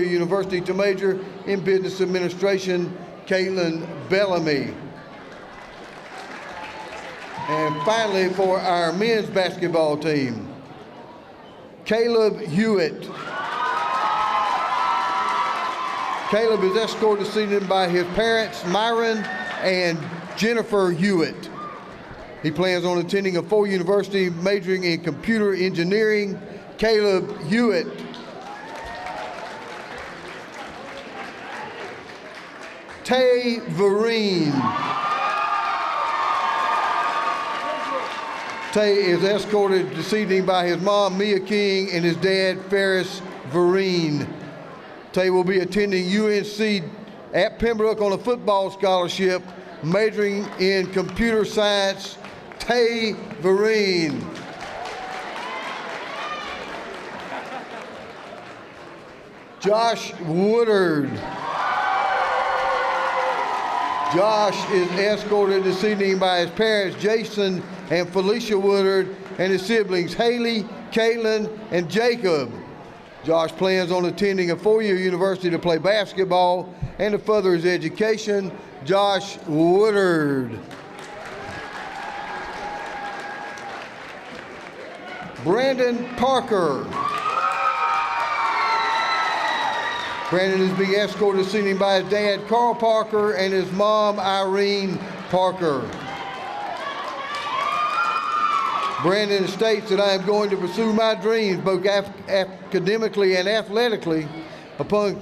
university to major in business administration. Caitlin Bellamy. And finally, for our men's basketball team, Caleb Hewitt. Caleb is escorted this evening by his parents, Myron and Jennifer Hewitt. He plans on attending a full university majoring in computer engineering. Caleb Hewitt. Tay Vereen. Tay is escorted this evening by his mom, Mia King, and his dad, Ferris Vereen. Tay will be attending UNC at Pembroke on a football scholarship, majoring in computer science. Tay Vereen. Josh Woodard. Josh is escorted this evening by his parents, Jason and Felicia Woodard, and his siblings, Haley, Caitlin, and Jacob. Josh plans on attending a four-year university to play basketball and to further his education. Josh Woodard. Brandon Parker. Brandon is being escorted this evening by his dad, Carl Parker, and his mom, Irene Parker. Brandon states that I am going to pursue my dreams both academically and athletically upon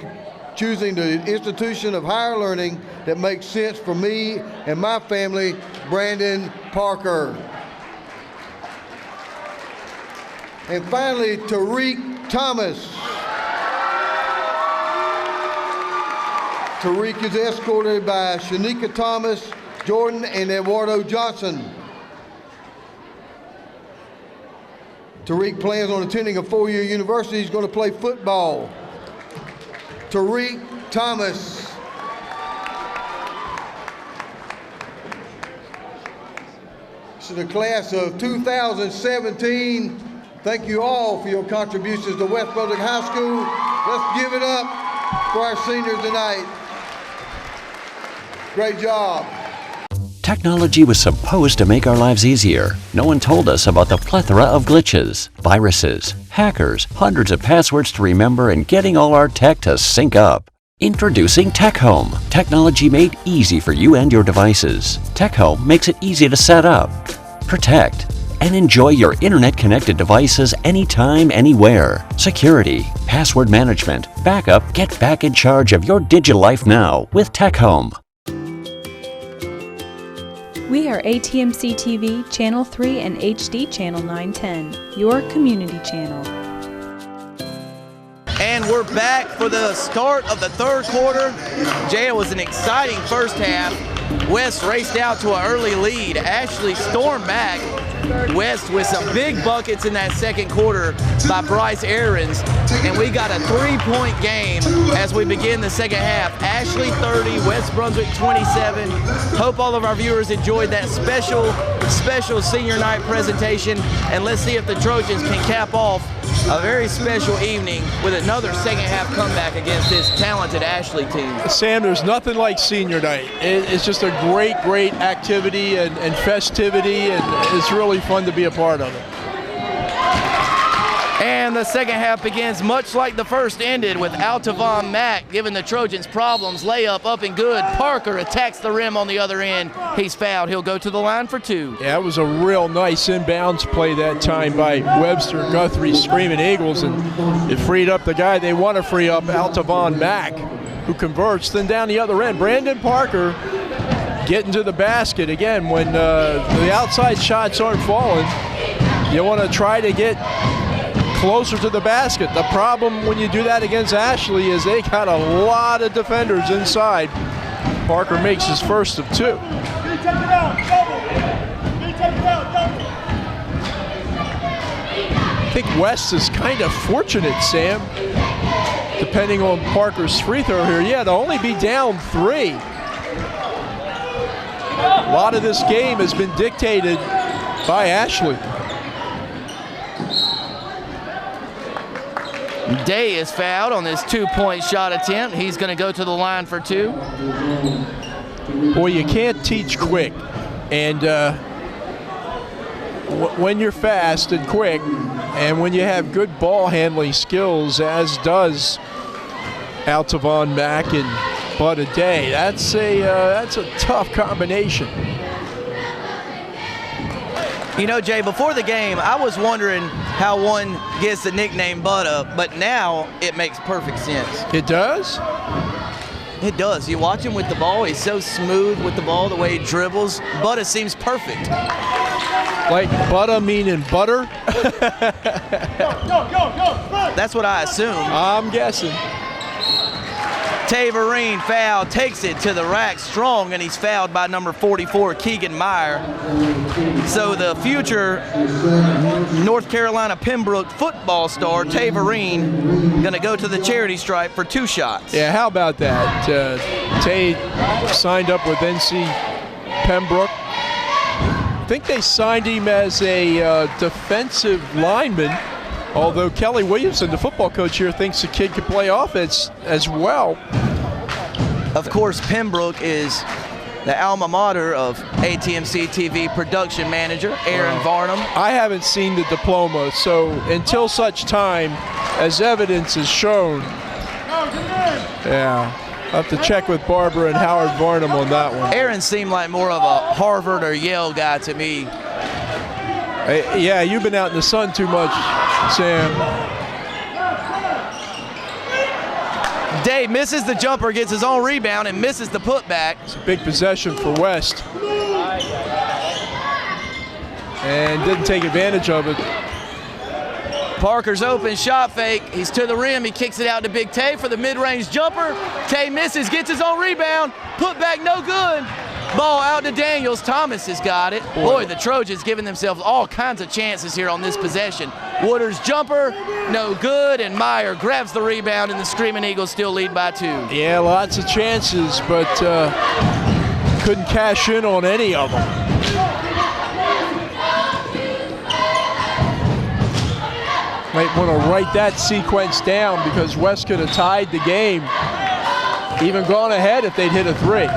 choosing the institution of higher learning that makes sense for me and my family. Brandon Parker. And finally, Tariq Thomas. Tariq is escorted by Shanika Thomas, Jordan, and Eduardo Johnson. Tariq plans on attending a four-year university. He's going to play football. Tariq Thomas. This is the class of 2017. Thank you all for your contributions to West Brunswick High School. Let's give it up for our seniors tonight. Great job. Technology was supposed to make our lives easier. No one told us about the plethora of glitches, viruses, hackers, hundreds of passwords to remember, and getting all our tech to sync up. Introducing Tech Home. Technology made easy for you and your devices. Tech Home makes it easy to set up, protect, and enjoy your internet-connected devices anytime, anywhere. Security, password management, backup. Get back in charge of your digital life now with Tech Home. We are ATMC TV, Channel 3 and HD Channel 910, your community channel. And we're back for the start of the third quarter. Jay, it was an exciting first half. West raced out to an early lead. Ashley stormed back. West with some big buckets in that second quarter by Bryce Aarons. And we got a three-point game as we begin the second half. Ashley 30, West Brunswick 27. Hope all of our viewers enjoyed that special senior night presentation. And let's see if the Trojans can cap off a very special evening with another second half comeback against this talented Ashley team. Sam, there's nothing like senior night. It's just a great activity and festivity, and it's really fun to be a part of it. And the second half begins much like the first ended, with Altavon Mack giving the Trojans problems. Layup up and good. Parker attacks the rim on the other end. He's fouled. He'll go to the line for two. Yeah, it was a real nice inbounds play that time by Webster Guthrie, Screaming Eagles, and it freed up the guy they want to free up, Altavon Mack, who converts. Then down the other end, Brandon Parker getting to the basket. Again, when the outside shots aren't falling, you want to try to get closer to the basket. The problem when you do that against Ashley is they got a lot of defenders inside. Parker makes his first of two. I think West is kind of fortunate, Sam, depending on Parker's free throw here. Yeah, they'll only be down three. A lot of this game has been dictated by Ashley. Day is fouled on this two-point shot attempt. He's going to go to the line for two. Boy, you can't teach quick. And when you're fast and quick, and when you have good ball handling skills, as does Altavon Mack and Bud Day, that's a tough combination. You know, Jay, before the game, I was wondering how one gets the nickname Butta, but now it makes perfect sense. It does? It does. You watch him with the ball. He's so smooth with the ball, the way he dribbles. Butter seems perfect. Like butter meaning butter? That's what I assume. I'm guessing. Taverine foul, takes it to the rack strong, and he's fouled by number 44, Keegan Meyer. So the future North Carolina Pembroke football star, Taverine, gonna go to the charity stripe for 2 shots. Yeah, how about that? Tay signed up with NC Pembroke. I think they signed him as a defensive lineman, although Kelly Williamson, the football coach here, thinks the kid could play offense as well. Of course, Pembroke is the alma mater of ATMC TV production manager, Aaron Varnum. I haven't seen the diploma, so until such time as evidence is shown, yeah, I'll have to check with Barbara and Howard Varnum on that one. Aaron seemed like more of a Harvard or Yale guy to me. Yeah, you've been out in the sun too much, Sam. Dave misses the jumper, gets his own rebound, and misses the putback. It's a big possession for West. And didn't take advantage of it. Parker's open, shot fake. He's to the rim. He kicks it out to Big Tay for the mid-range jumper. Tay misses, gets his own rebound. Putback no good. Ball out to Daniels. Thomas has got it. Boy, the Trojans giving themselves all kinds of chances here on this possession. Woodard's jumper, no good, and Meyer grabs the rebound, and the Screaming Eagles still lead by 2. Yeah, lots of chances, but couldn't cash in on any of them. Might want to write that sequence down because West could have tied the game, even gone ahead if they'd hit a 3.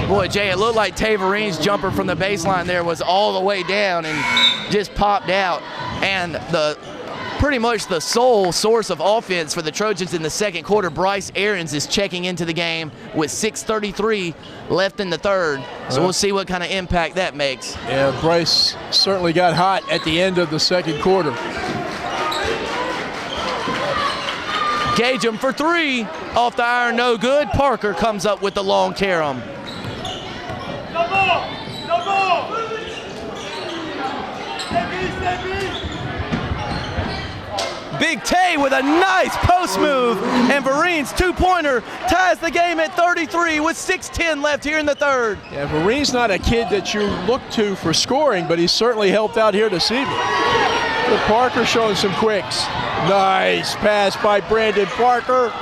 Boy, Jay, it looked like Taverine's jumper from the baseline there was all the way down and just popped out. And pretty much the sole source of offense for the Trojans in the second quarter, Bryce Aarons, is checking into the game with 6:33 left in the third. So we'll see what kind of impact that makes. Yeah, Bryce certainly got hot at the end of the second quarter. Gage him for 3. Off the iron, no good. Parker comes up with the long carom. Big Tay with a nice post move, and Verine's 2-pointer ties the game at 33 with 6:10 left here in the third. Yeah, Verine's not a kid that you look to for scoring, but he's certainly helped out here this evening. But Parker showing some quicks. Nice pass by Brandon Parker.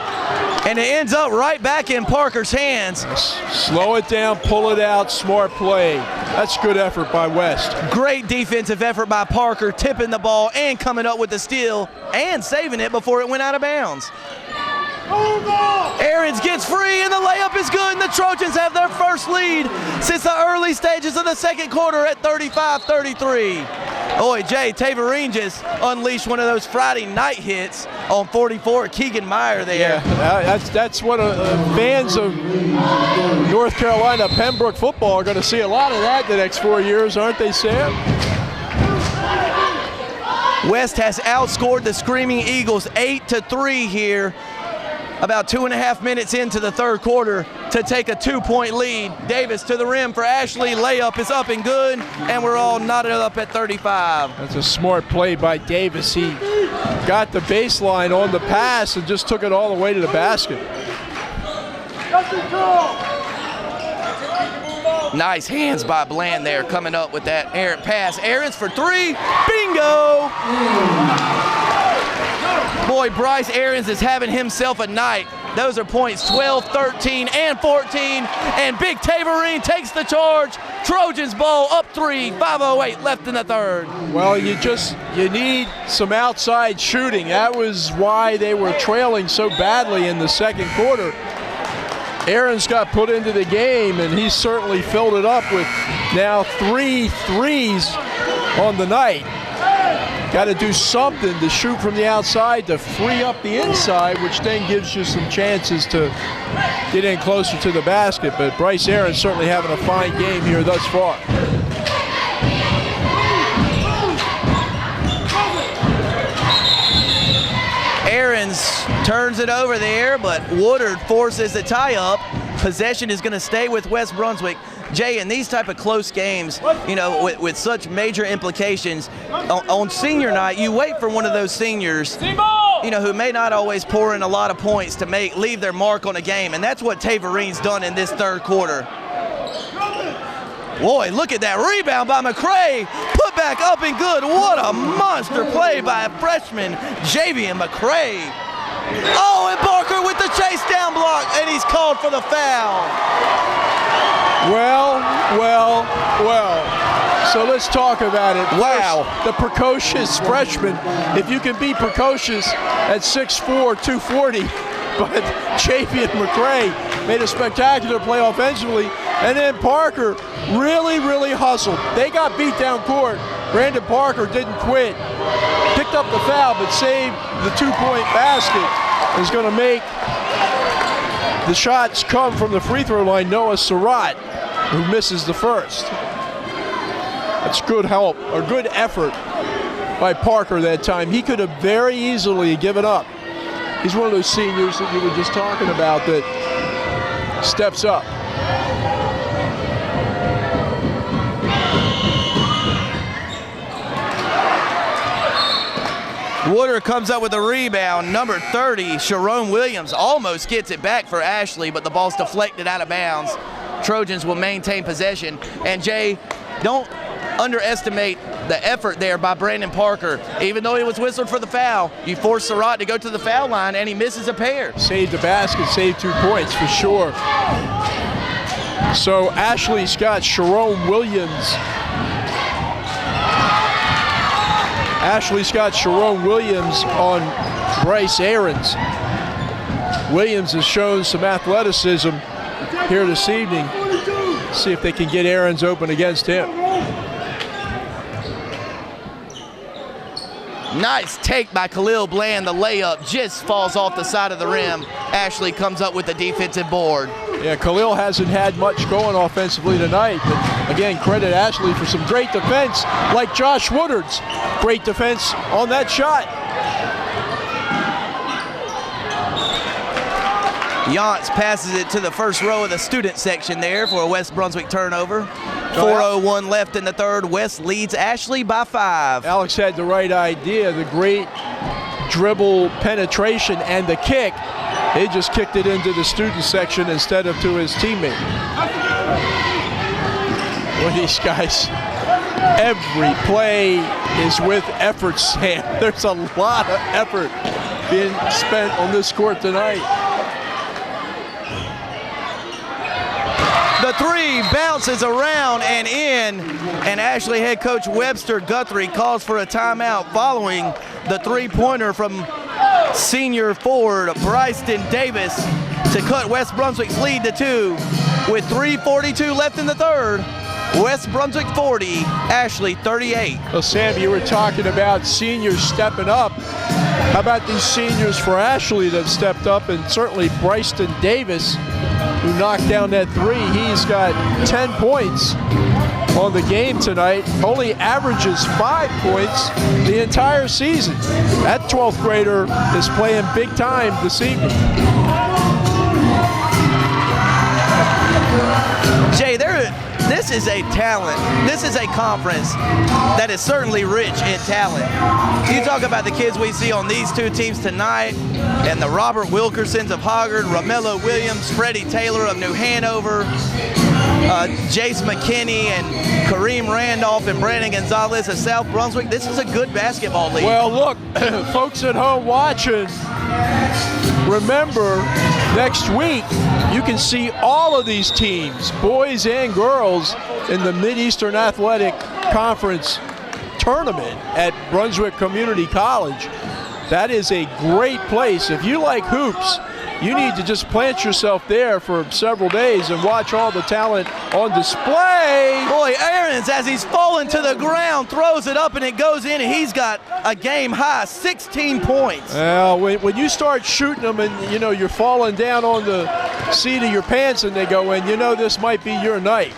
And it ends up right back in Parker's hands. Slow it down, pull it out, smart play. That's good effort by West. Great defensive effort by Parker, tipping the ball and coming up with the steal and saving it before it went out of bounds. Aarons gets free and the layup is good, and the Trojans have their first lead since the early stages of the second quarter at 35-33. Boy, Jay, Taverine just unleashed one of those Friday night hits on 44, Keegan Meyer there. Yeah, that's what fans of North Carolina Pembroke football are going to see a lot of that the next 4 years, aren't they, Sam? West has outscored the Screaming Eagles 8-3 here, about 2.5 minutes into the third quarter, to take a 2-point lead. Davis to the rim for Ashley. Layup is up and good, and we're all knotted up at 35. That's a smart play by Davis. He got the baseline on the pass and just took it all the way to the basket. Nice hands by Bland there, coming up with that errant pass. Aarons for 3. Bingo! Boy, Bryce Aarons is having himself a night. Those are points 12, 13, and 14. And Big Taverine takes the charge. Trojans ball up 3, 5:08 left in the third. Well, you need some outside shooting. That was why they were trailing so badly in the second quarter. Aarons got put into the game, and he certainly filled it up with now 3 threes on the night. Got to do something to shoot from the outside to free up the inside, which then gives you some chances to get in closer to the basket. But Bryce Aarons certainly having a fine game here thus far. Aarons turns it over there, but Woodard forces the tie-up. Possession is going to stay with West Brunswick. Jay, in these type of close games, you know, with such major implications, on senior night, you wait for one of those seniors, you know, who may not always pour in a lot of points to leave their mark on a game, and that's what Taverine's done in this third quarter. Boy, look at that rebound by McCray. Put back up and good. What a monster play by a freshman, Javian McCray. Oh, and Barker with the chase down block, and he's called for the foul. Well. So let's talk about it. Wow. First, the precocious freshman. If you can be precocious at 6'4", 240, but Javian McCray made a spectacular play offensively. And then Parker really hustled. They got beat down court. Brandon Parker didn't quit. Picked up the foul, but saved the two-point basket. Is going to make the shots come from the free throw line. Noah Surratt, who misses the first. That's good help, or good effort by Parker that time. He could have very easily given up. He's one of those seniors that you were just talking about that steps up. Woodard comes up with a rebound. Number 30, Sharon Williams, almost gets it back for Ashley, but the ball's deflected out of bounds. Trojans will maintain possession. And Jay, don't underestimate the effort there by Brandon Parker. Even though he was whistled for the foul, you force Surratt to go to the foul line, and he misses a pair. Saved the basket, saved 2 points for sure. So Ashley's got Sharon Williams. Ashley's got Sharon Williams on Bryce Ahrens. Williams has shown some athleticism here this evening. See if they can get Ahrens open against him. Nice take by Khalil Bland. The layup just falls off the side of the rim. Ashley comes up with the defensive board. Yeah, Khalil hasn't had much going offensively tonight, but again, credit Ashley for some great defense, like Josh Woodard's great defense on that shot. Yance passes it to the first row of the student section there for a West Brunswick turnover. 4:01 left in the third. West leads Ashley by 5. Alex had the right idea, the great dribble penetration and the kick. He just kicked it into the student section instead of to his teammate. Well, these guys, every play is with effort, Sam. There's a lot of effort being spent on this court tonight. The three bounces around and in, and Ashley head coach Webster Guthrie calls for a timeout following the three-pointer from senior forward Bryston Davis to cut West Brunswick's lead to 2 with 3:42 left in the third. West Brunswick 40, Ashley 38. Well, Sam, you were talking about seniors stepping up. How about these seniors for Ashley that have stepped up, and certainly Bryston Davis, who knocked down that three. He's got 10 points on the game tonight, only averages 5 points the entire season. That 12th grader is playing big time this evening. Jay, this is a talent. This is a conference that is certainly rich in talent. You talk about the kids we see on these two teams tonight, and the Robert Wilkersons of Hoggard, Romello Williams, Freddie Taylor of New Hanover, Jace McKinney and Kareem Randolph and Brandon Gonzalez of South Brunswick. This is a good basketball league. Well, look, folks at home watching, remember, next week you can see all of these teams, boys and girls, in the Mid-Eastern Athletic Conference tournament at Brunswick Community College. That is a great place. If you like hoops, you need to just plant yourself there for several days and watch all the talent on display. Boy, Ahrens, as he's falling to the ground, throws it up and it goes in, and he's got a game high 16 points. Well, when you start shooting them and, you know, you're falling down on the seat of your pants and they go in, you know this might be your night.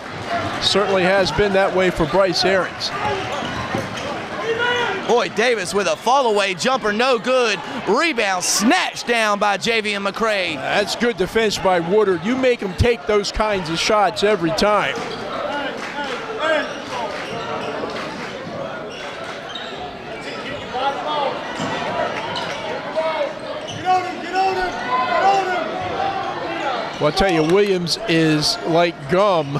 Certainly has been that way for Bryce Ahrens. Boy, Davis with a fall-away jumper, no good. Rebound snatched down by Javian McCray. That's good defense by Woodard. You make him take those kinds of shots every time. Well, I'll tell you, Williams is like gum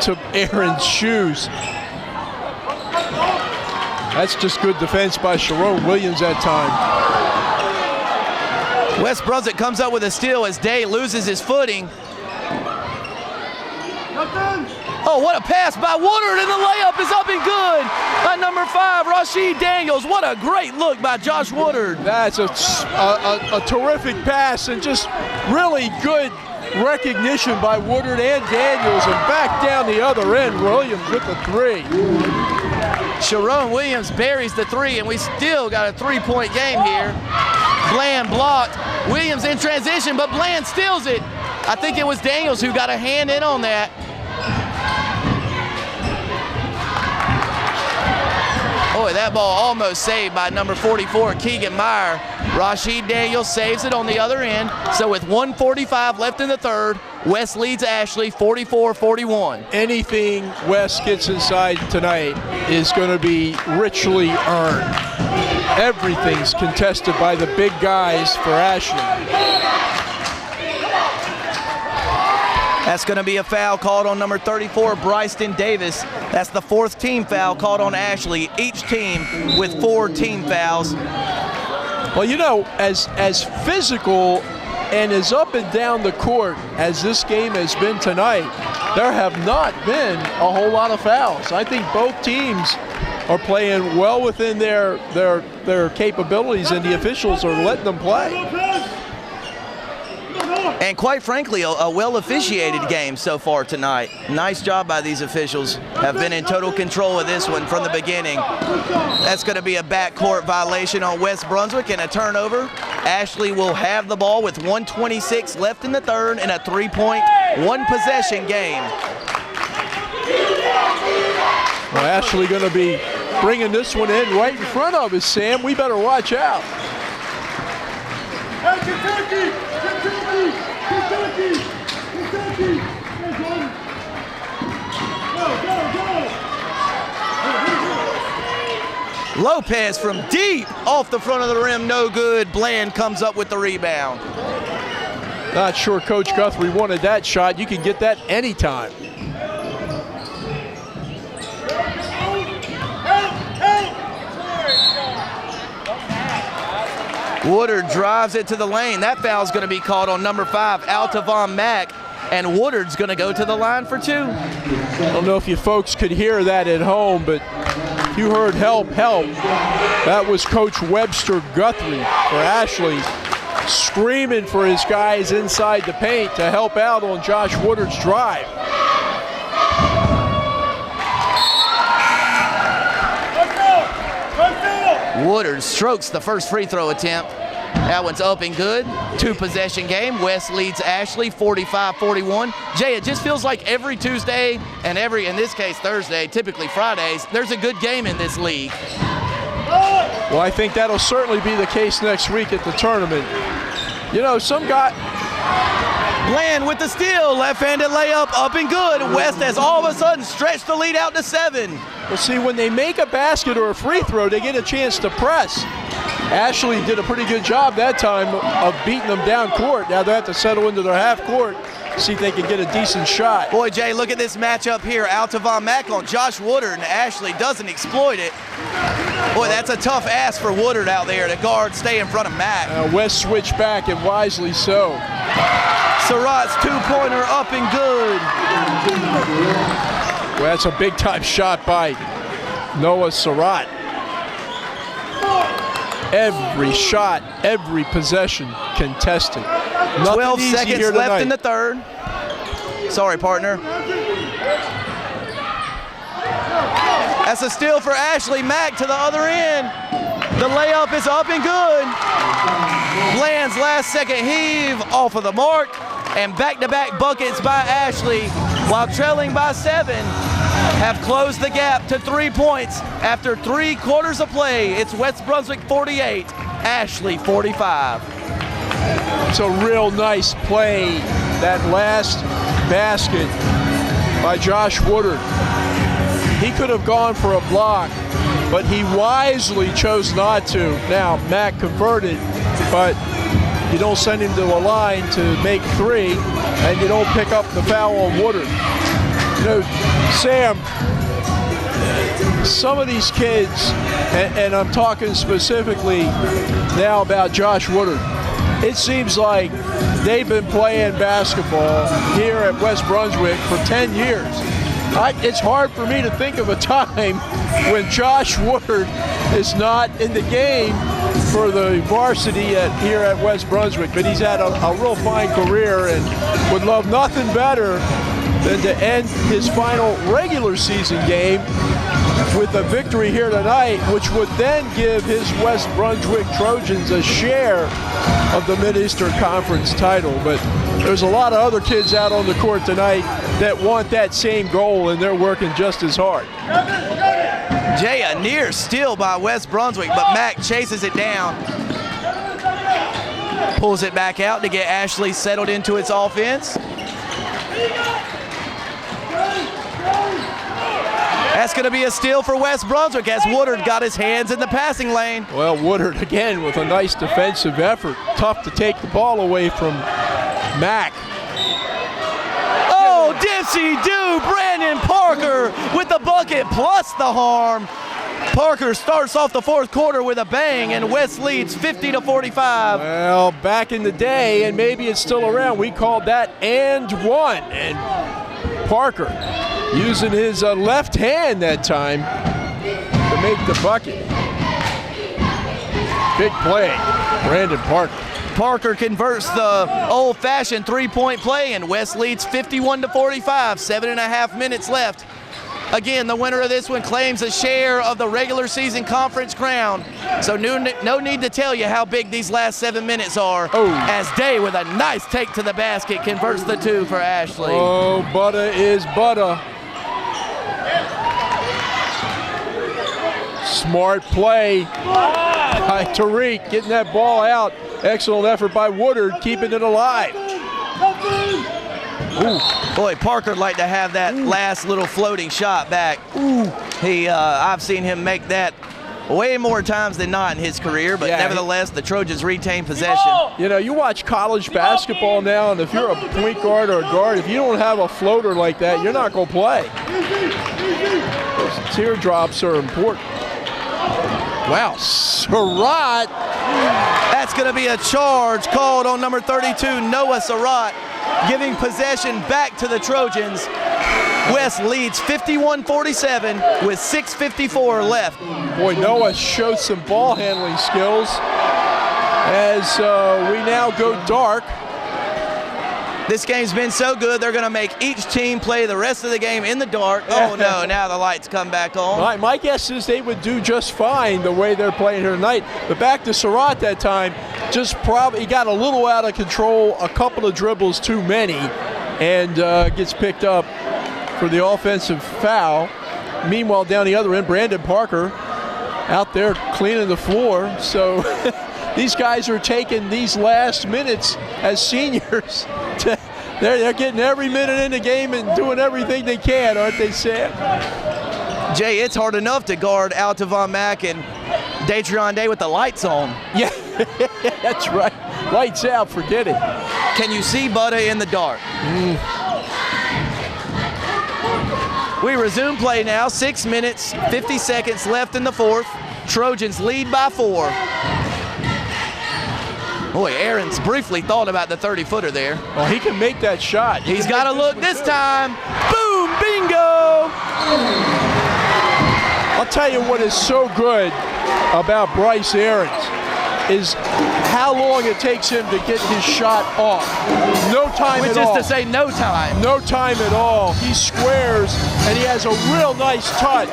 to Aaron's shoes. That's just good defense by Sharon Williams that time. West Brunswick comes up with a steal as Day loses his footing. Oh, what a pass by Woodard, and the layup is up and good by number 5, Rasheed Daniels. What a great look by Josh Woodard. That's a terrific pass and just really good recognition by Woodard and Daniels, and back down the other end, Williams with the 3. Sharon Williams buries the 3, and we still got a 3-point game here. Bland blocked. Williams in transition, but Bland steals it. I think it was Daniels who got a hand in on that. Boy, that ball almost saved by number 44, Keegan Meyer. Rasheed Daniels saves it on the other end. So with 1:45 left in the third, West leads Ashley 44-41. Anything West gets inside tonight is going to be richly earned. Everything's contested by the big guys for Ashley. That's going to be a foul called on number 34, Bryston Davis. That's the 4th team foul called on Ashley. Each team with 4 team fouls. Well, you know, as physical and as up and down the court as this game has been tonight, there have not been a whole lot of fouls. I think both teams are playing well within their capabilities, and the officials are letting them play. And quite frankly, a well-officiated game so far tonight. Nice job by these officials. Have been in total control of this one from the beginning. That's going to be a backcourt violation on West Brunswick and a turnover. Ashley will have the ball with 1:26 left in the third in a 3-point, 1-possession game. Well, Ashley going to be bringing this one in right in front of us, Sam. We better watch out. Hey, Kentucky! Lopez from deep off the front of the rim, no good. Bland comes up with the rebound. Not sure Coach Guthrie wanted that shot. You can get that anytime. Woodard drives it to the lane. That foul's going to be called on number 5, Altavon Mack, and Woodard's going to go to the line for 2. I don't know if you folks could hear that at home, but if you heard help, help, that was Coach Webster Guthrie for Ashley screaming for his guys inside the paint to help out on Josh Woodard's drive. Woodard strokes the first free throw attempt. That one's up and good. 2-possession game. West leads Ashley 45-41. Jay, it just feels like every Tuesday and in this case Thursday, typically Fridays, there's a good game in this league. Well, I think that'll certainly be the case next week at the tournament. You know, some guy... Bland with the steal, left-handed layup, up and good. West has all of a sudden stretched the lead out to 7. Well, see, when they make a basket or a free throw, they get a chance to press. Ashley did a pretty good job that time of beating them down court. Now they have to settle into their half court, see if they can get a decent shot. Boy, Jay, look at this matchup here. Altavon Mack on Josh Woodard, and Ashley doesn't exploit it. Boy, that's a tough ask for Woodard out there to guard, stay in front of Mack. West switched back, and wisely so. Surratt's 2-pointer up and good. Well, that's a big-time shot by Noah Surratt. Every shot, every possession contested. 12 seconds left in the third. Sorry, partner. That's a steal for Ashley. Mack to the other end. The layup is up and good. Bland's last second heave off of the mark. And back-to-back buckets by Ashley while trailing by 7. have closed the gap to 3 points after 3 quarters of play. It's West Brunswick 48, Ashley 45. It's a real nice play, that last basket by Josh Woodard. He could have gone for a block, but he wisely chose not to. Now, Mac converted, but you don't send him to a line to make 3, and you don't pick up the foul on Woodard. You know, Sam, some of these kids, and I'm talking specifically now about Josh Woodard, it seems like they've been playing basketball here at West Brunswick for 10 years. It's hard for me to think of a time when Josh Woodard is not in the game for the varsity here at West Brunswick, but he's had a real fine career and would love nothing better than to end his final regular season game with a victory here tonight, which would then give his West Brunswick Trojans a share of the Mid-Eastern Conference title. But there's a lot of other kids out on the court tonight that want that same goal, and they're working just as hard. Jay, a near steal by West Brunswick, but Mac chases it down. Pulls it back out to get Ashley settled into its offense. That's going to be a steal for West Brunswick as Woodard got his hands in the passing lane. Well, Woodard again with a nice defensive effort. Tough to take the ball away from Mac. Oh, Dipsy-do! Brandon Parker with the bucket plus the harm. Parker starts off the fourth quarter with a bang, and West leads 50-45. Well, back in the day, and maybe it's still around, we called that and one. And Parker using his left hand that time to make the bucket. Big play, Brandon Parker. Parker converts the old-fashioned three-point play, and West leads 51-45, 7.5 minutes left. Again, the winner of this one claims a share of the regular season conference crown. So no need to tell you how big these last 7 minutes are. Oh. As Day with a nice take to the basket converts the 2 for Ashley. Oh, butter is butter. Smart play by Tariq, getting that ball out. Excellent effort by Woodard, keeping it alive. Ooh. Boy, Parker'd like to have that last little floating shot back. Ooh. I've seen him make that way more times than not in his career, but nevertheless, the Trojans retain possession. You know, you watch college basketball now, and if you're a point guard or a guard, if you don't have a floater like that, you're not going to play. Those teardrops are important. Wow, Surratt. That's going to be a charge called on number 32, Noah Surratt, giving possession back to the Trojans. West leads 51-47 with 6:54 left. Boy, Noah showed some ball handling skills as we now go dark. This game's been so good, they're going to make each team play the rest of the game in the dark. Oh, no, now the lights come back on. My guess is they would do just fine the way they're playing here tonight. But back to Surratt that time, he got a little out of control, a couple of dribbles too many, and gets picked up for the offensive foul. Meanwhile, down the other end, Brandon Parker out there cleaning the floor. So these guys are taking these last minutes as seniors. They're getting every minute in the game and doing everything they can, aren't they, Sam? Jay, it's hard enough to guard Altavon Mack and Datrion Day with the lights on. Yeah, that's right. Lights out, forget it. Can you see Butta in the dark? We resume play now. 6 minutes, 50 seconds left in the fourth. Trojans lead by 4. Boy, Aaron's briefly thought about the 30-footer there. Well, he can make that shot. He's got to look this time. Boom, bingo! I'll tell you what is so good about Bryce Aarons is how long it takes him to get his shot off. No time at all. Which is to say no time. No time at all. He squares, and he has a real nice touch.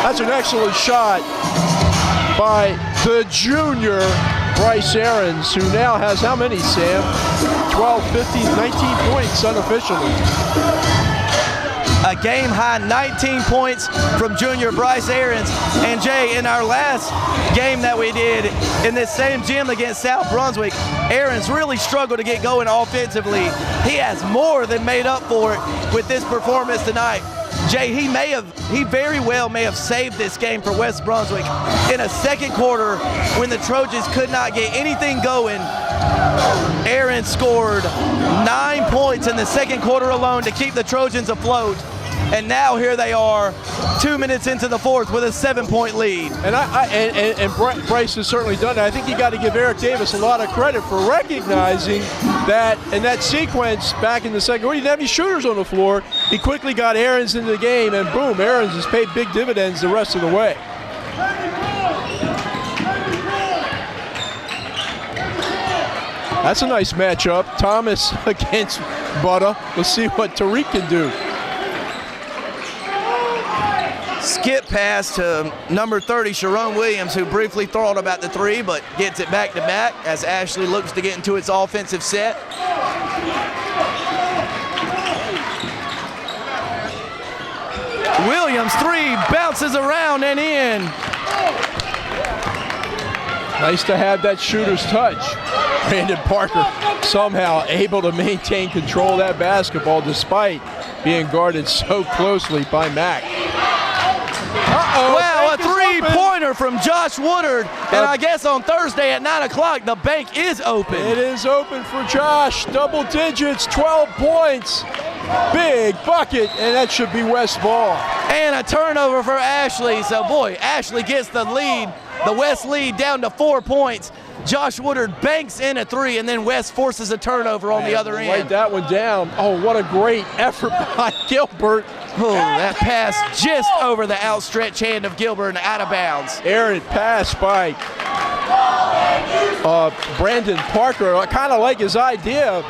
That's an excellent shot by the junior Bryce Aarons, who now has how many, Sam? 12, 15, 19 points unofficially. a game-high 19 points from junior Bryce Aarons. And Jay, in our last game that we did in this same gym against South Brunswick, Aarons really struggled to get going offensively. He has more than made up for it with this performance tonight. Jay, he very well may have saved this game for West Brunswick. In a second quarter, when the Trojans could not get anything going, Aaron scored 9 points in the second quarter alone to keep the Trojans afloat. And now here they are, 2 minutes into the fourth with a 7-point lead. And Bryce has certainly done that. I think you got to give Eric Davis a lot of credit for recognizing that in that sequence back in the second quarter, he didn't have any shooters on the floor. He quickly got Aarons into the game, and boom, Aarons has paid big dividends the rest of the way. That's a nice matchup. Thomas against Butter. Let's see what Tariq can do. Skip pass to number 30, Sharon Williams, who briefly thought about the three, but gets it back to back as Ashley looks to get into its offensive set. Williams, three, bounces around and in. Nice to have that shooter's touch. Brandon Parker somehow able to maintain control of that basketball despite being guarded so closely by Mack. Wow, a three-pointer from Josh Woodard. And I guess on Thursday at 9 o'clock, the bank is open. It is open for Josh. Double digits, 12 points. Big bucket, and that should be West ball. And a turnover for Ashley. So, boy, Ashley gets the lead, the West lead down to 4 points. Josh Woodard banks in a three, and then West forces a turnover on the other end. Write that one down. Oh, what a great effort by Gilbert. Oh, that pass just over the outstretched hand of Gilbert and out of bounds. Errant pass by Brandon Parker. I kind of like his idea.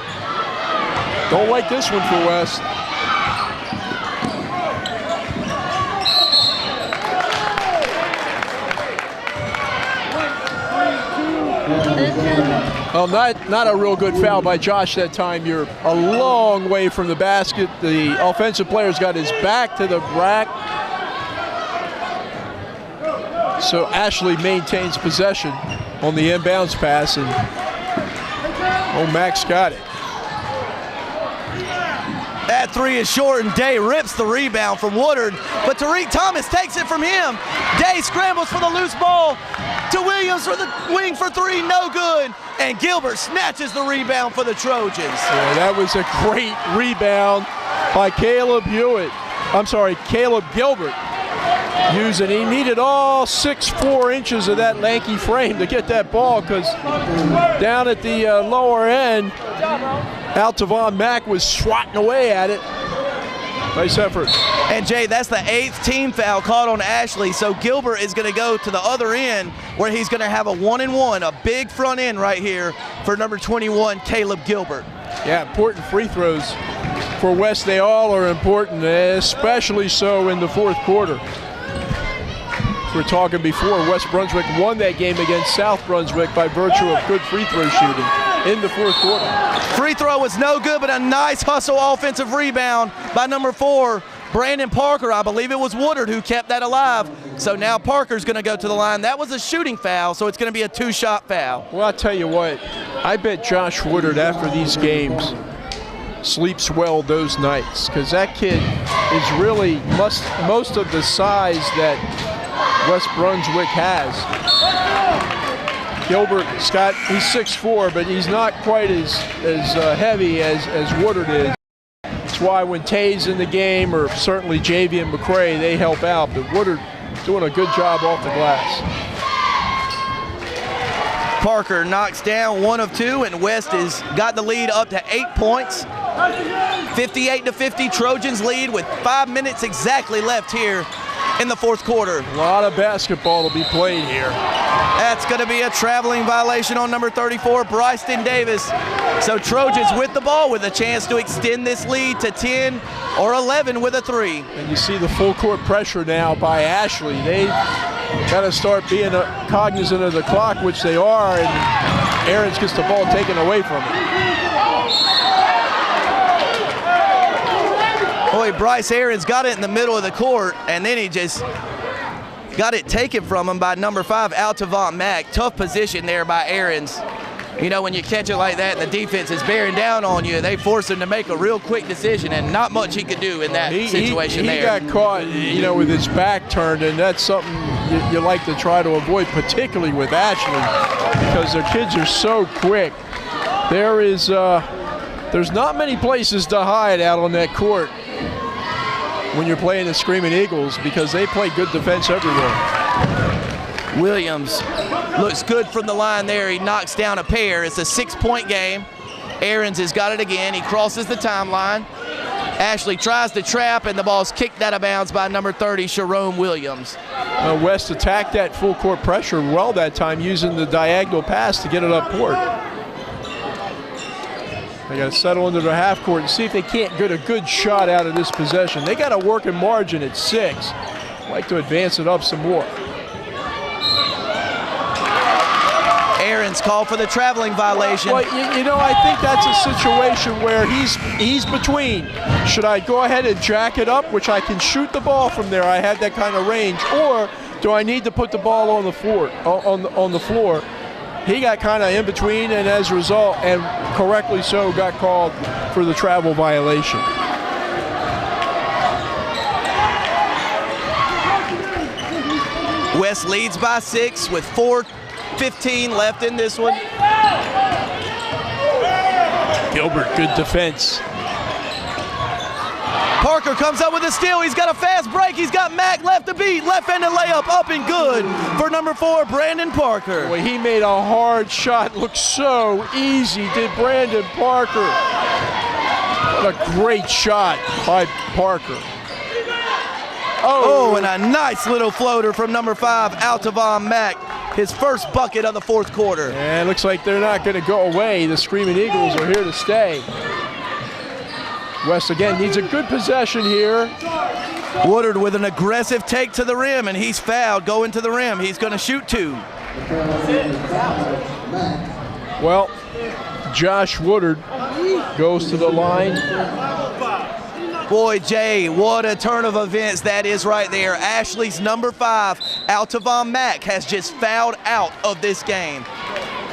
Don't like this one for West. Well, not a real good foul by Josh that time. You're a long way from the basket. The offensive player's got his back to the rack. So Ashley maintains possession on the inbounds pass, and Max got it. That three is short, and Day rips the rebound from Woodard, but Tariq Thomas takes it from him. Day scrambles for the loose ball to Williams for the wing for three, no good. And Gilbert snatches the rebound for the Trojans. Yeah, that was a great rebound by Caleb Gilbert. He needed all 6'4" inches of that lanky frame to get that ball, because down at the lower end, Altavon Mack was swatting away at it. Nice effort. And Jay, that's the 8th team foul called on Ashley, so Gilbert is going to go to the other end where he's going to have a 1-and-1, a big front end right here for number 21, Caleb Gilbert. Yeah, important free throws for West. They all are important, especially so in the fourth quarter. We were talking before, West Brunswick won that game against South Brunswick by virtue of good free throw shooting in the fourth quarter. Free throw was no good, but a nice hustle offensive rebound by number 4, Brandon Parker. I believe it was Woodard who kept that alive. So now Parker's going to go to the line. That was a shooting foul, so it's going to be a 2-shot foul. Well, I'll tell you what, I bet Josh Woodard after these games sleeps well those nights, because that kid is really most of the size that West Brunswick has. Gilbert Scott, he's 6'4", but he's not quite as heavy as Woodard is. That's why when Tay's in the game, or certainly JV and McCray, they help out. But Woodard doing a good job off the glass. Parker knocks down 1 of 2, and West has got the lead up to 8 points. 58-50, Trojans lead with 5 minutes exactly left here in the fourth quarter. A lot of basketball to be played here. That's going to be a traveling violation on number 34, Bryson Davis. So Trojans with the ball with a chance to extend this lead to 10 or 11 with a 3. And you see the full court pressure now by Ashley. They've got to start being cognizant of the clock, which they are, and Aarons gets the ball taken away from him. Boy, Boy, Bryce Aarons got it in the middle of the court, and then he just got it taken from him by number 5, Altavon Mack. Tough position there by Aarons. You know, when you catch it like that and the defense is bearing down on you, they force him to make a real quick decision, and not much he could do in that situation there. He got caught, you know, with his back turned, and that's something you like to try to avoid, particularly with Ashland, because their kids are so quick. There's not many places to hide out on that court when you're playing the Screaming Eagles, because they play good defense everywhere. Williams looks good from the line there. He knocks down a pair. It's a 6-point game. Aarons has got it again. He crosses the timeline. Ashley tries to trap, and the ball's kicked out of bounds by number 30, Sharon Williams. West attacked that full court pressure well that time, using the diagonal pass to get it up court. They got to settle into their half court and see if they can't get a good shot out of this possession. They got a working margin at 6. Like to advance it up some more. Aarons called for the traveling violation. Well, you know, I think that's a situation where he's between. Should I go ahead and jack it up, which I can shoot the ball from there? I have that kind of range, or do I need to put the ball on the floor? On the floor, he got kind of in between, and as a result, and correctly so, got called for the travel violation. West leads by 6 with 4:15 left in this one. Gilbert, good defense. Parker comes up with a steal. He's got a fast break. He's got Mack left to beat. Left-handed layup up and good for number 4, Brandon Parker. Boy, he made a hard shot look so easy, did Brandon Parker. What a great shot by Parker. Oh, and a nice little floater from number 5, Altavon Mack. His first bucket of the 4th quarter. And it looks like they're not going to go away. The Screaming Eagles are here to stay. West again needs a good possession here. Woodard with an aggressive take to the rim, and he's fouled going to the rim. He's going to shoot 2. Well, Josh Woodard goes to the line. Boy, Jay, what a turn of events that is right there. Ashley's number 5, Altavon Mack, has just fouled out of this game.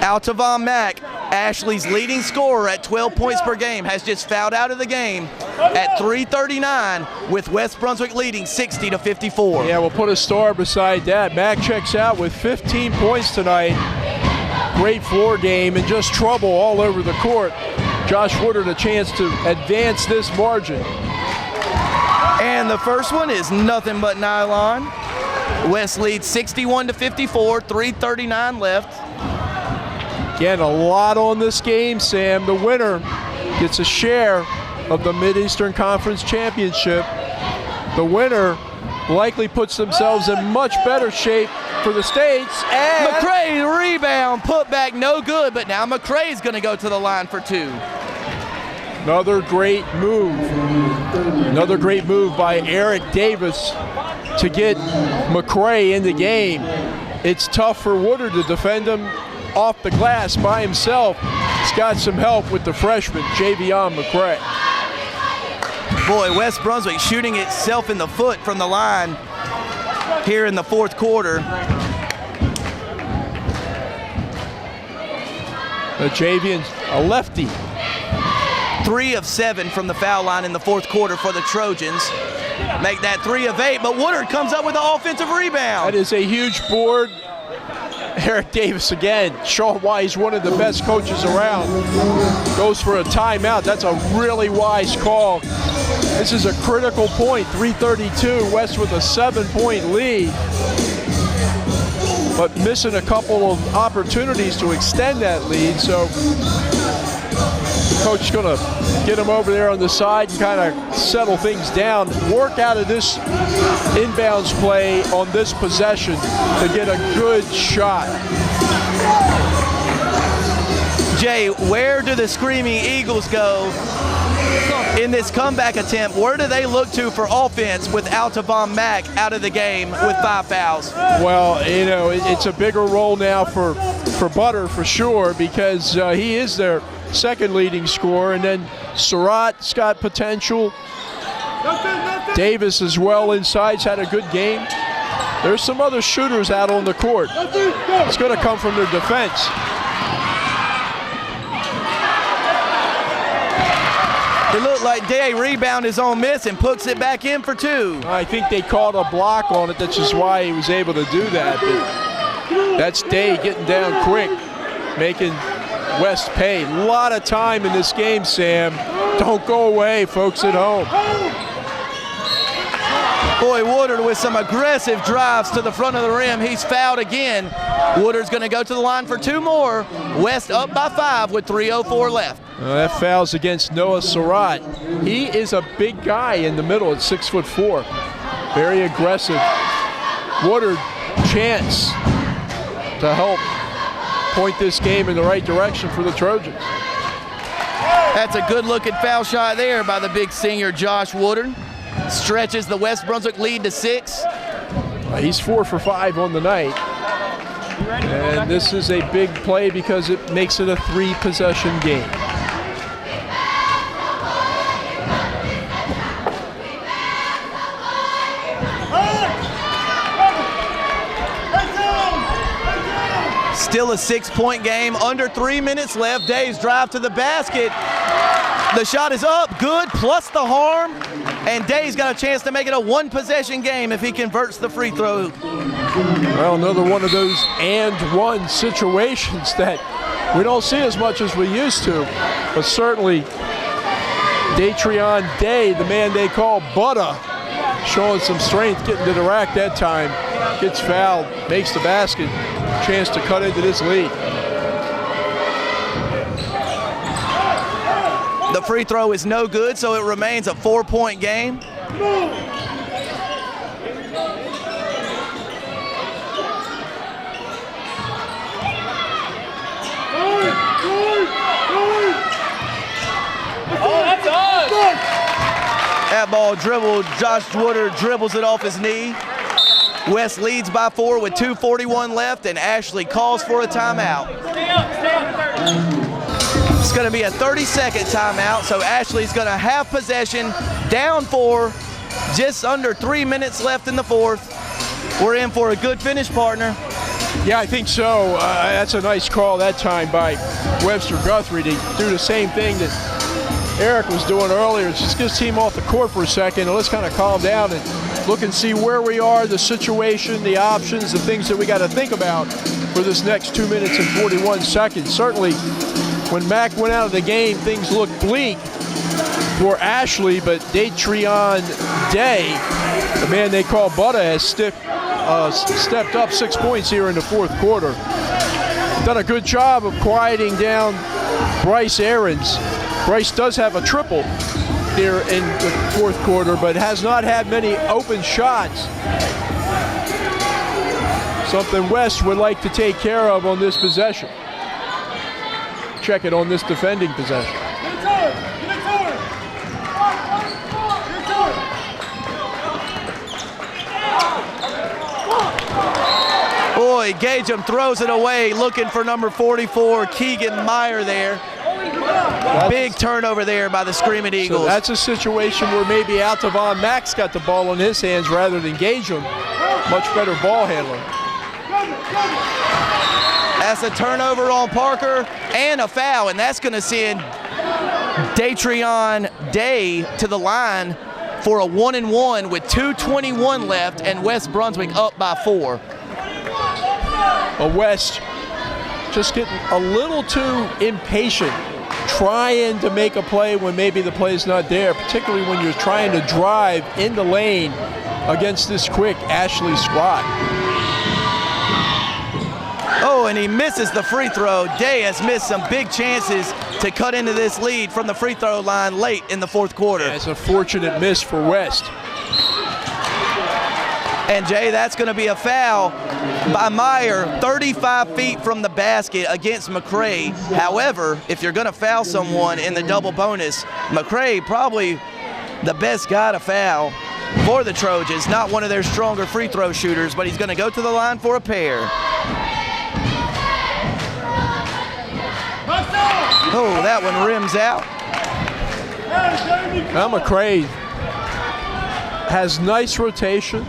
Altavon Mack, Ashley's leading scorer at 12 points per game, has just fouled out of the game at 3:39, with West Brunswick leading 60-54. Yeah, we'll put a star beside that. Mack checks out with 15 points tonight. Great floor game and just trouble all over the court. Josh Woodard a chance to advance this margin. And the first one is nothing but nylon. West leads 61-54, 3:39 left. Again, a lot on this game, Sam. The winner gets a share of the Mid-Eastern Conference Championship. The winner likely puts themselves in much better shape for the States. And McCray rebound, put back, no good, but now McCray's going to go to the line for 2. Another great move. Another great move by Eric Davis to get McCray in the game. It's tough for Woodard to defend him off the glass by himself. He's got some help with the freshman, Javion McCray. Boy, West Brunswick shooting itself in the foot from the line here in the 4th quarter. Javion's a lefty. 3 of 7 from the foul line in the 4th quarter for the Trojans. Make that 3 of 8, but Woodard comes up with the offensive rebound. That is a huge board. Eric Davis again, showing why he's one of the best coaches around. Goes for a timeout. That's a really wise call. This is a critical point, 3:32, West with a 7-point lead. But missing a couple of opportunities to extend that lead, so the coach is going to get him over there on the side and kind of settle things down, work out of this inbounds play on this possession to get a good shot. Jay, where do the Screaming Eagles go in this comeback attempt? Where do they look to for offense with Altavon Mack out of the game with 5 fouls? Well, you know, it's a bigger role now for Butter for sure, because he is their second leading scorer, and then Surratt's got potential. Davis as well inside's had a good game. There's some other shooters out on the court. It's going to come from their defense. It looked like Day rebound his own miss and puts it back in for 2. I think they called a block on it. That's just why he was able to do that. But that's Day getting down quick, making West pay. A lot of time in this game, Sam. Don't go away, folks at home. Boy, Woodard with some aggressive drives to the front of the rim. He's fouled again. Woodard's going to go to the line for 2 more. West up by 5 with 3:04 left. That foul's against Noah Surratt. He is a big guy in the middle at 6'4". Very aggressive. Woodard, chance to help point this game in the right direction for the Trojans. That's a good-looking foul shot there by the big senior Josh Woodard. Stretches the West Brunswick lead to 6. He's 4 for 5 on the night. And this is a big play because it makes it a 3-possession game. Still a 6-point game, under 3 minutes left. Dave's drive to the basket. The shot is up, good, plus the harm. And Dave's got a chance to make it a 1-possession game if he converts the free throw. Well, another one of those and-one situations that we don't see as much as we used to. But certainly, Datrion Day, the man they call Butter, showing some strength, getting to the rack that time. Gets fouled, makes the basket. Chance to cut into this lead. The free throw is no good, so it remains a 4-point game. That ball dribbled. Josh Woodard dribbles it off his knee. West leads by 4 with 2:41 left, and Ashley calls for a timeout. It's going to be a 30-second timeout, so Ashley's going to have possession, down 4, just under 3 minutes left in the 4th. We're in for a good finish, partner. Yeah, I think so. That's a nice call that time by Webster Guthrie to do the same thing that Eric was doing earlier. Just get his team off the court for a second, and let's kind of calm down and look and see where we are, the situation, the options, the things that we got to think about for this next 2 minutes and 41 seconds. Certainly, when Mac went out of the game, things looked bleak for Ashley, but Datrion Day, the man they call Butter, has stepped up 6 points here in the 4th quarter. Done a good job of quieting down Bryce Ahrens. Bryce does have a triple here in the 4th quarter, but has not had many open shots. Something West would like to take care of on this possession. Check it on this defending possession. Boy, Gagem throws it away, looking for number 44, Keegan Meyer there. Big turnover there by the Screaming Eagles. So that's a situation where maybe Altavon Max got the ball in his hands rather than Gagem. Much better ball handler. That's a turnover on Parker and a foul, and that's going to send Datrion Day to the line for a 1-and-1 with 2:21 left, and West Brunswick up by 4. West just getting a little too impatient, trying to make a play when maybe the play's not there, particularly when you're trying to drive in the lane against this quick Ashley squad. Oh, and he misses the free throw. Day has missed some big chances to cut into this lead from the free throw line late in the 4th quarter. It's a fortunate miss for West. And Jay, that's going to be a foul by Meyer, 35 feet from the basket against McCray. However, if you're going to foul someone in the double bonus, McCray probably the best guy to foul for the Trojans. Not one of their stronger free throw shooters, but he's going to go to the line for a pair. Oh, that one rims out. Now McCray has nice rotation,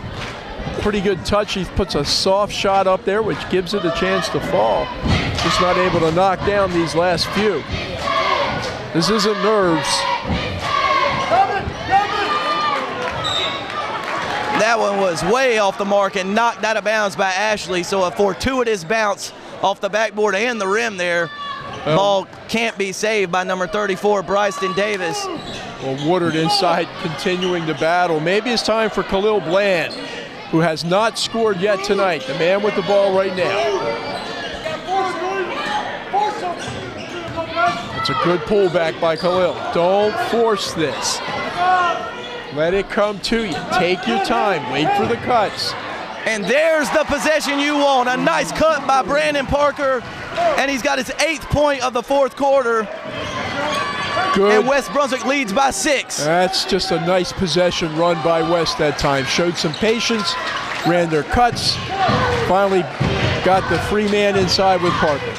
pretty good touch. He puts a soft shot up there, which gives it a chance to fall. Just not able to knock down these last few. This isn't nerves. That one was way off the mark and knocked out of bounds by Ashley, so a fortuitous bounce off the backboard and the rim there. Ball can't be saved by number 34, Bryson Davis. Well, Woodard inside continuing the battle. Maybe it's time for Khalil Bland, who has not scored yet tonight, the man with the ball right now. It's a good pullback by Khalil. Don't force this. Let it come to you. Take your time. Wait for the cuts. And there's the possession you want. A nice cut by Brandon Parker, and he's got his 8th point of the 4th quarter. Good. And West Brunswick leads by 6. That's just a nice possession run by West that time. Showed some patience, ran their cuts, finally got the free man inside with Parker.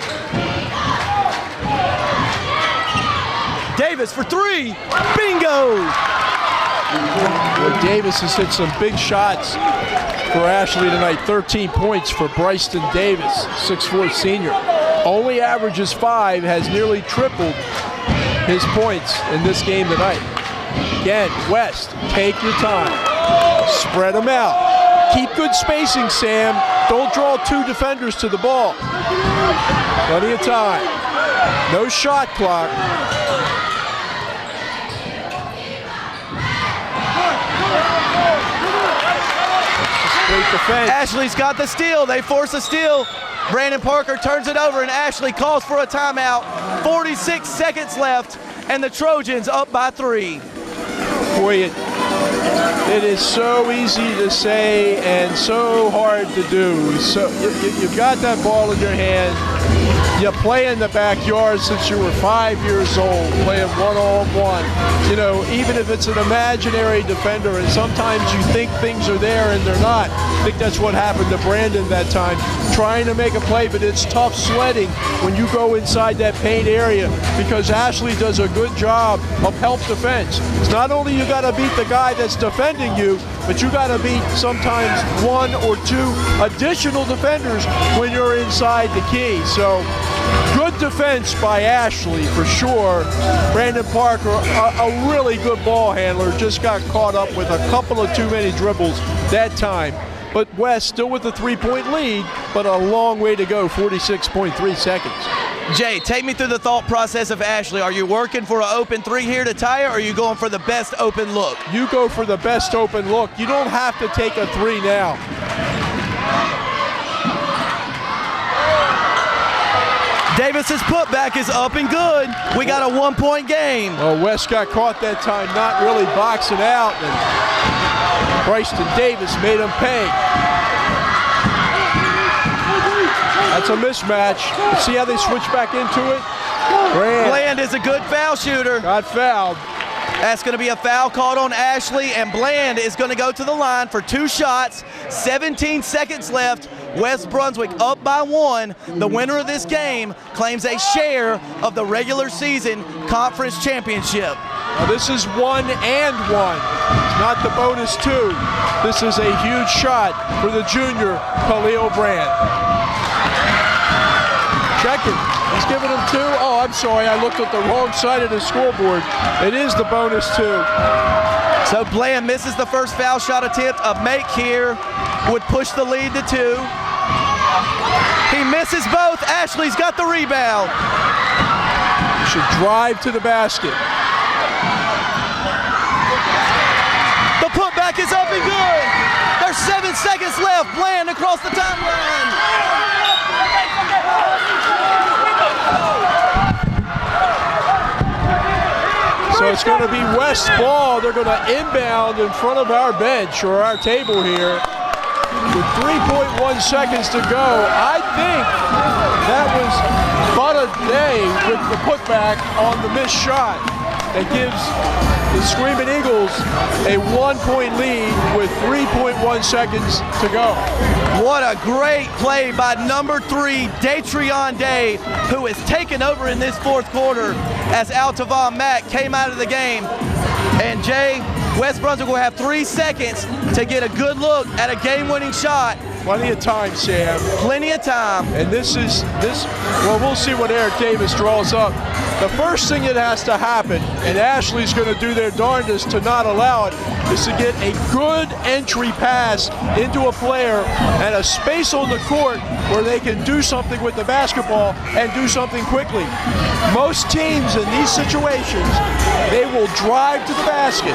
Davis for 3. Bingo! Well, Davis has hit some big shots for Ashley tonight. 13 points for Bryson Davis, 6'4" senior. Only averages 5, has nearly tripled his points in this game tonight. Again, West, take your time. Spread them out. Keep good spacing, Sam. Don't draw 2 defenders to the ball. Plenty of time. No shot clock. Great defense. Ashley's got the steal. They force a steal. Brandon Parker turns it over, and Ashley calls for a timeout. 46 seconds left, and the Trojans up by 3. Boy, it is so easy to say and so hard to do. So you've got that ball in your hand. You play in the backyard since you were 5 years old, playing one-on-one. You know, even if it's an imaginary defender, and sometimes you think things are there and they're not. I think that's what happened to Brandon that time. Trying to make a play, but it's tough sledding when you go inside that paint area, because Ashley does a good job of help defense. It's not only you got to beat the guy that's defending you, but you got to beat sometimes 1 or 2 additional defenders when you're inside the key. So good defense by Ashley for sure. Brandon Parker, a really good ball handler, just got caught up with a couple of too many dribbles that time. But West still with a 3-point lead, but a long way to go, 46.3 seconds. Jay, take me through the thought process of Ashley. Are you working for an open 3 here to tie it, or are you going for the best open look? You go for the best open look. You don't have to take a 3 now. Davis's putback is up and good. We got a 1-point game. Well, West got caught that time not really boxing out, and Bryson Davis made him pay. That's a mismatch. See how they switch back into it? Bland is a good foul shooter. Got fouled. That's going to be a foul called on Ashley, and Bland is going to go to the line for 2 shots. 17 seconds left. West Brunswick up by 1. The winner of this game claims a share of the regular season conference championship. Now this is 1 and 1. It's not the bonus 2. This is a huge shot for the junior Khalil Brand. Check it. He's giving him 2. Oh, I'm sorry. I looked at the wrong side of the scoreboard. It is the bonus 2. So Bland misses the first foul shot attempt. A make here would push the lead to 2. He misses both. Ashley's got the rebound. You should drive to the basket. The putback is up and good. There's 7 seconds left. Bland across the timeline. So it's going to be West ball. They're going to inbound in front of our bench or our table here with 3.1 seconds to go. I think that was but a day with the putback on the missed shot that gives the Screaming Eagles a 1-point lead with 3.1 seconds to go. What a great play by number 3, Datrion Day, who has taken over in this 4th quarter as Altavon Mack came out of the game. And Jay, West Brunswick will have 3 seconds to get a good look at a game-winning shot. Plenty of time, Sam. Plenty of time. And well, we'll see what Eric Davis draws up. The first thing that has to happen, and Ashley's going to do their darndest to not allow it, is to get a good entry pass into a player and a space on the court where they can do something with the basketball and do something quickly. Most teams in these situations, they will drive to the basket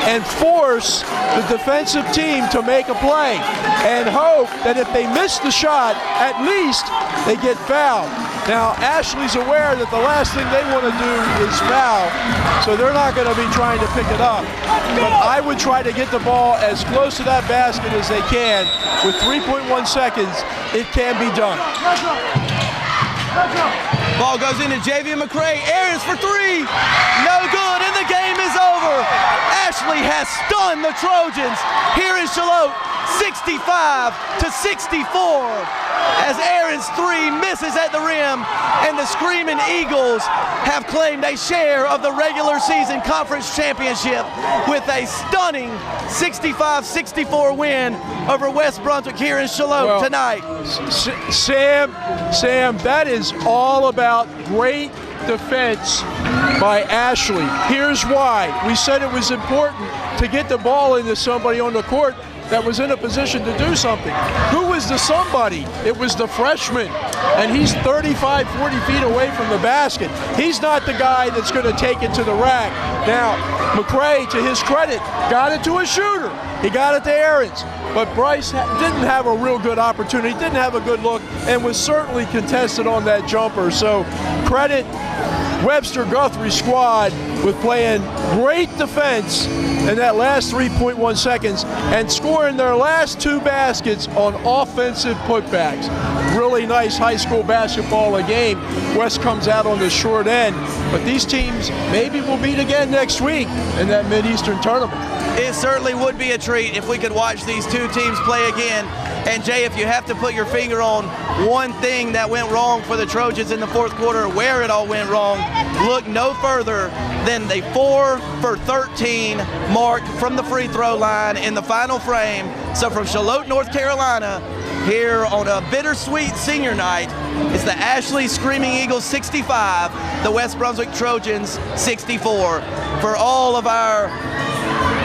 and force the defensive team to make a play and hope that if they miss the shot, at least they get fouled. Now, Ashley's aware that the last thing they want to do is foul, so they're not going to be trying to pick it up. But I would try to get the ball as close to that basket as they can. With 3.1 seconds, it can be done. Ball goes into Javian McCray. Aaron's for 3. No good, and the game is over. Ashley has stunned the Trojans here in Charlotte, 65-64. As Aaron's 3 misses at the rim, and the Screaming Eagles have claimed a share of the regular season conference championship with a stunning 65-64 win over West Brunswick here in Charlotte tonight. Sam, that is all about great defense by Ashley. Here's why. We said it was important to get the ball into somebody on the court that was in a position to do something. Who was the somebody? It was the freshman, and he's 35, 40 feet away from the basket. He's not the guy that's going to take it to the rack. Now, McCray, to his credit, got it to a shooter. He got it to Aarons, but Bryce didn't have a real good opportunity, didn't have a good look, and was certainly contested on that jumper. So credit Webster Guthrie's squad with playing great defense in that last 3.1 seconds and scoring their last 2 baskets on offensive putbacks. Really nice high school basketball game. West comes out on the short end, but these teams maybe will meet again next week in that Mid-Eastern tournament. It certainly would be a treat if we could watch these 2 teams play again. And Jay, if you have to put your finger on one thing that went wrong for the Trojans in the 4th quarter, where it all went wrong, look no further than the 4 for 13 mark from the free throw line in the final frame. So from Charlotte, North Carolina, here on a bittersweet senior night, it's the Ashley Screaming Eagles 65, the West Brunswick Trojans 64. For all of our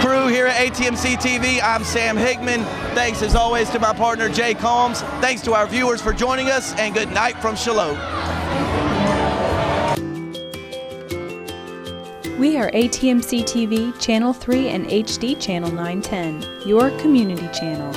crew here at ATMC TV, I'm Sam Hickman. Thanks as always to my partner Jay Combs. Thanks to our viewers for joining us, and good night from Charlotte. We are ATMC TV, Channel 3 and HD Channel 910, your community channel.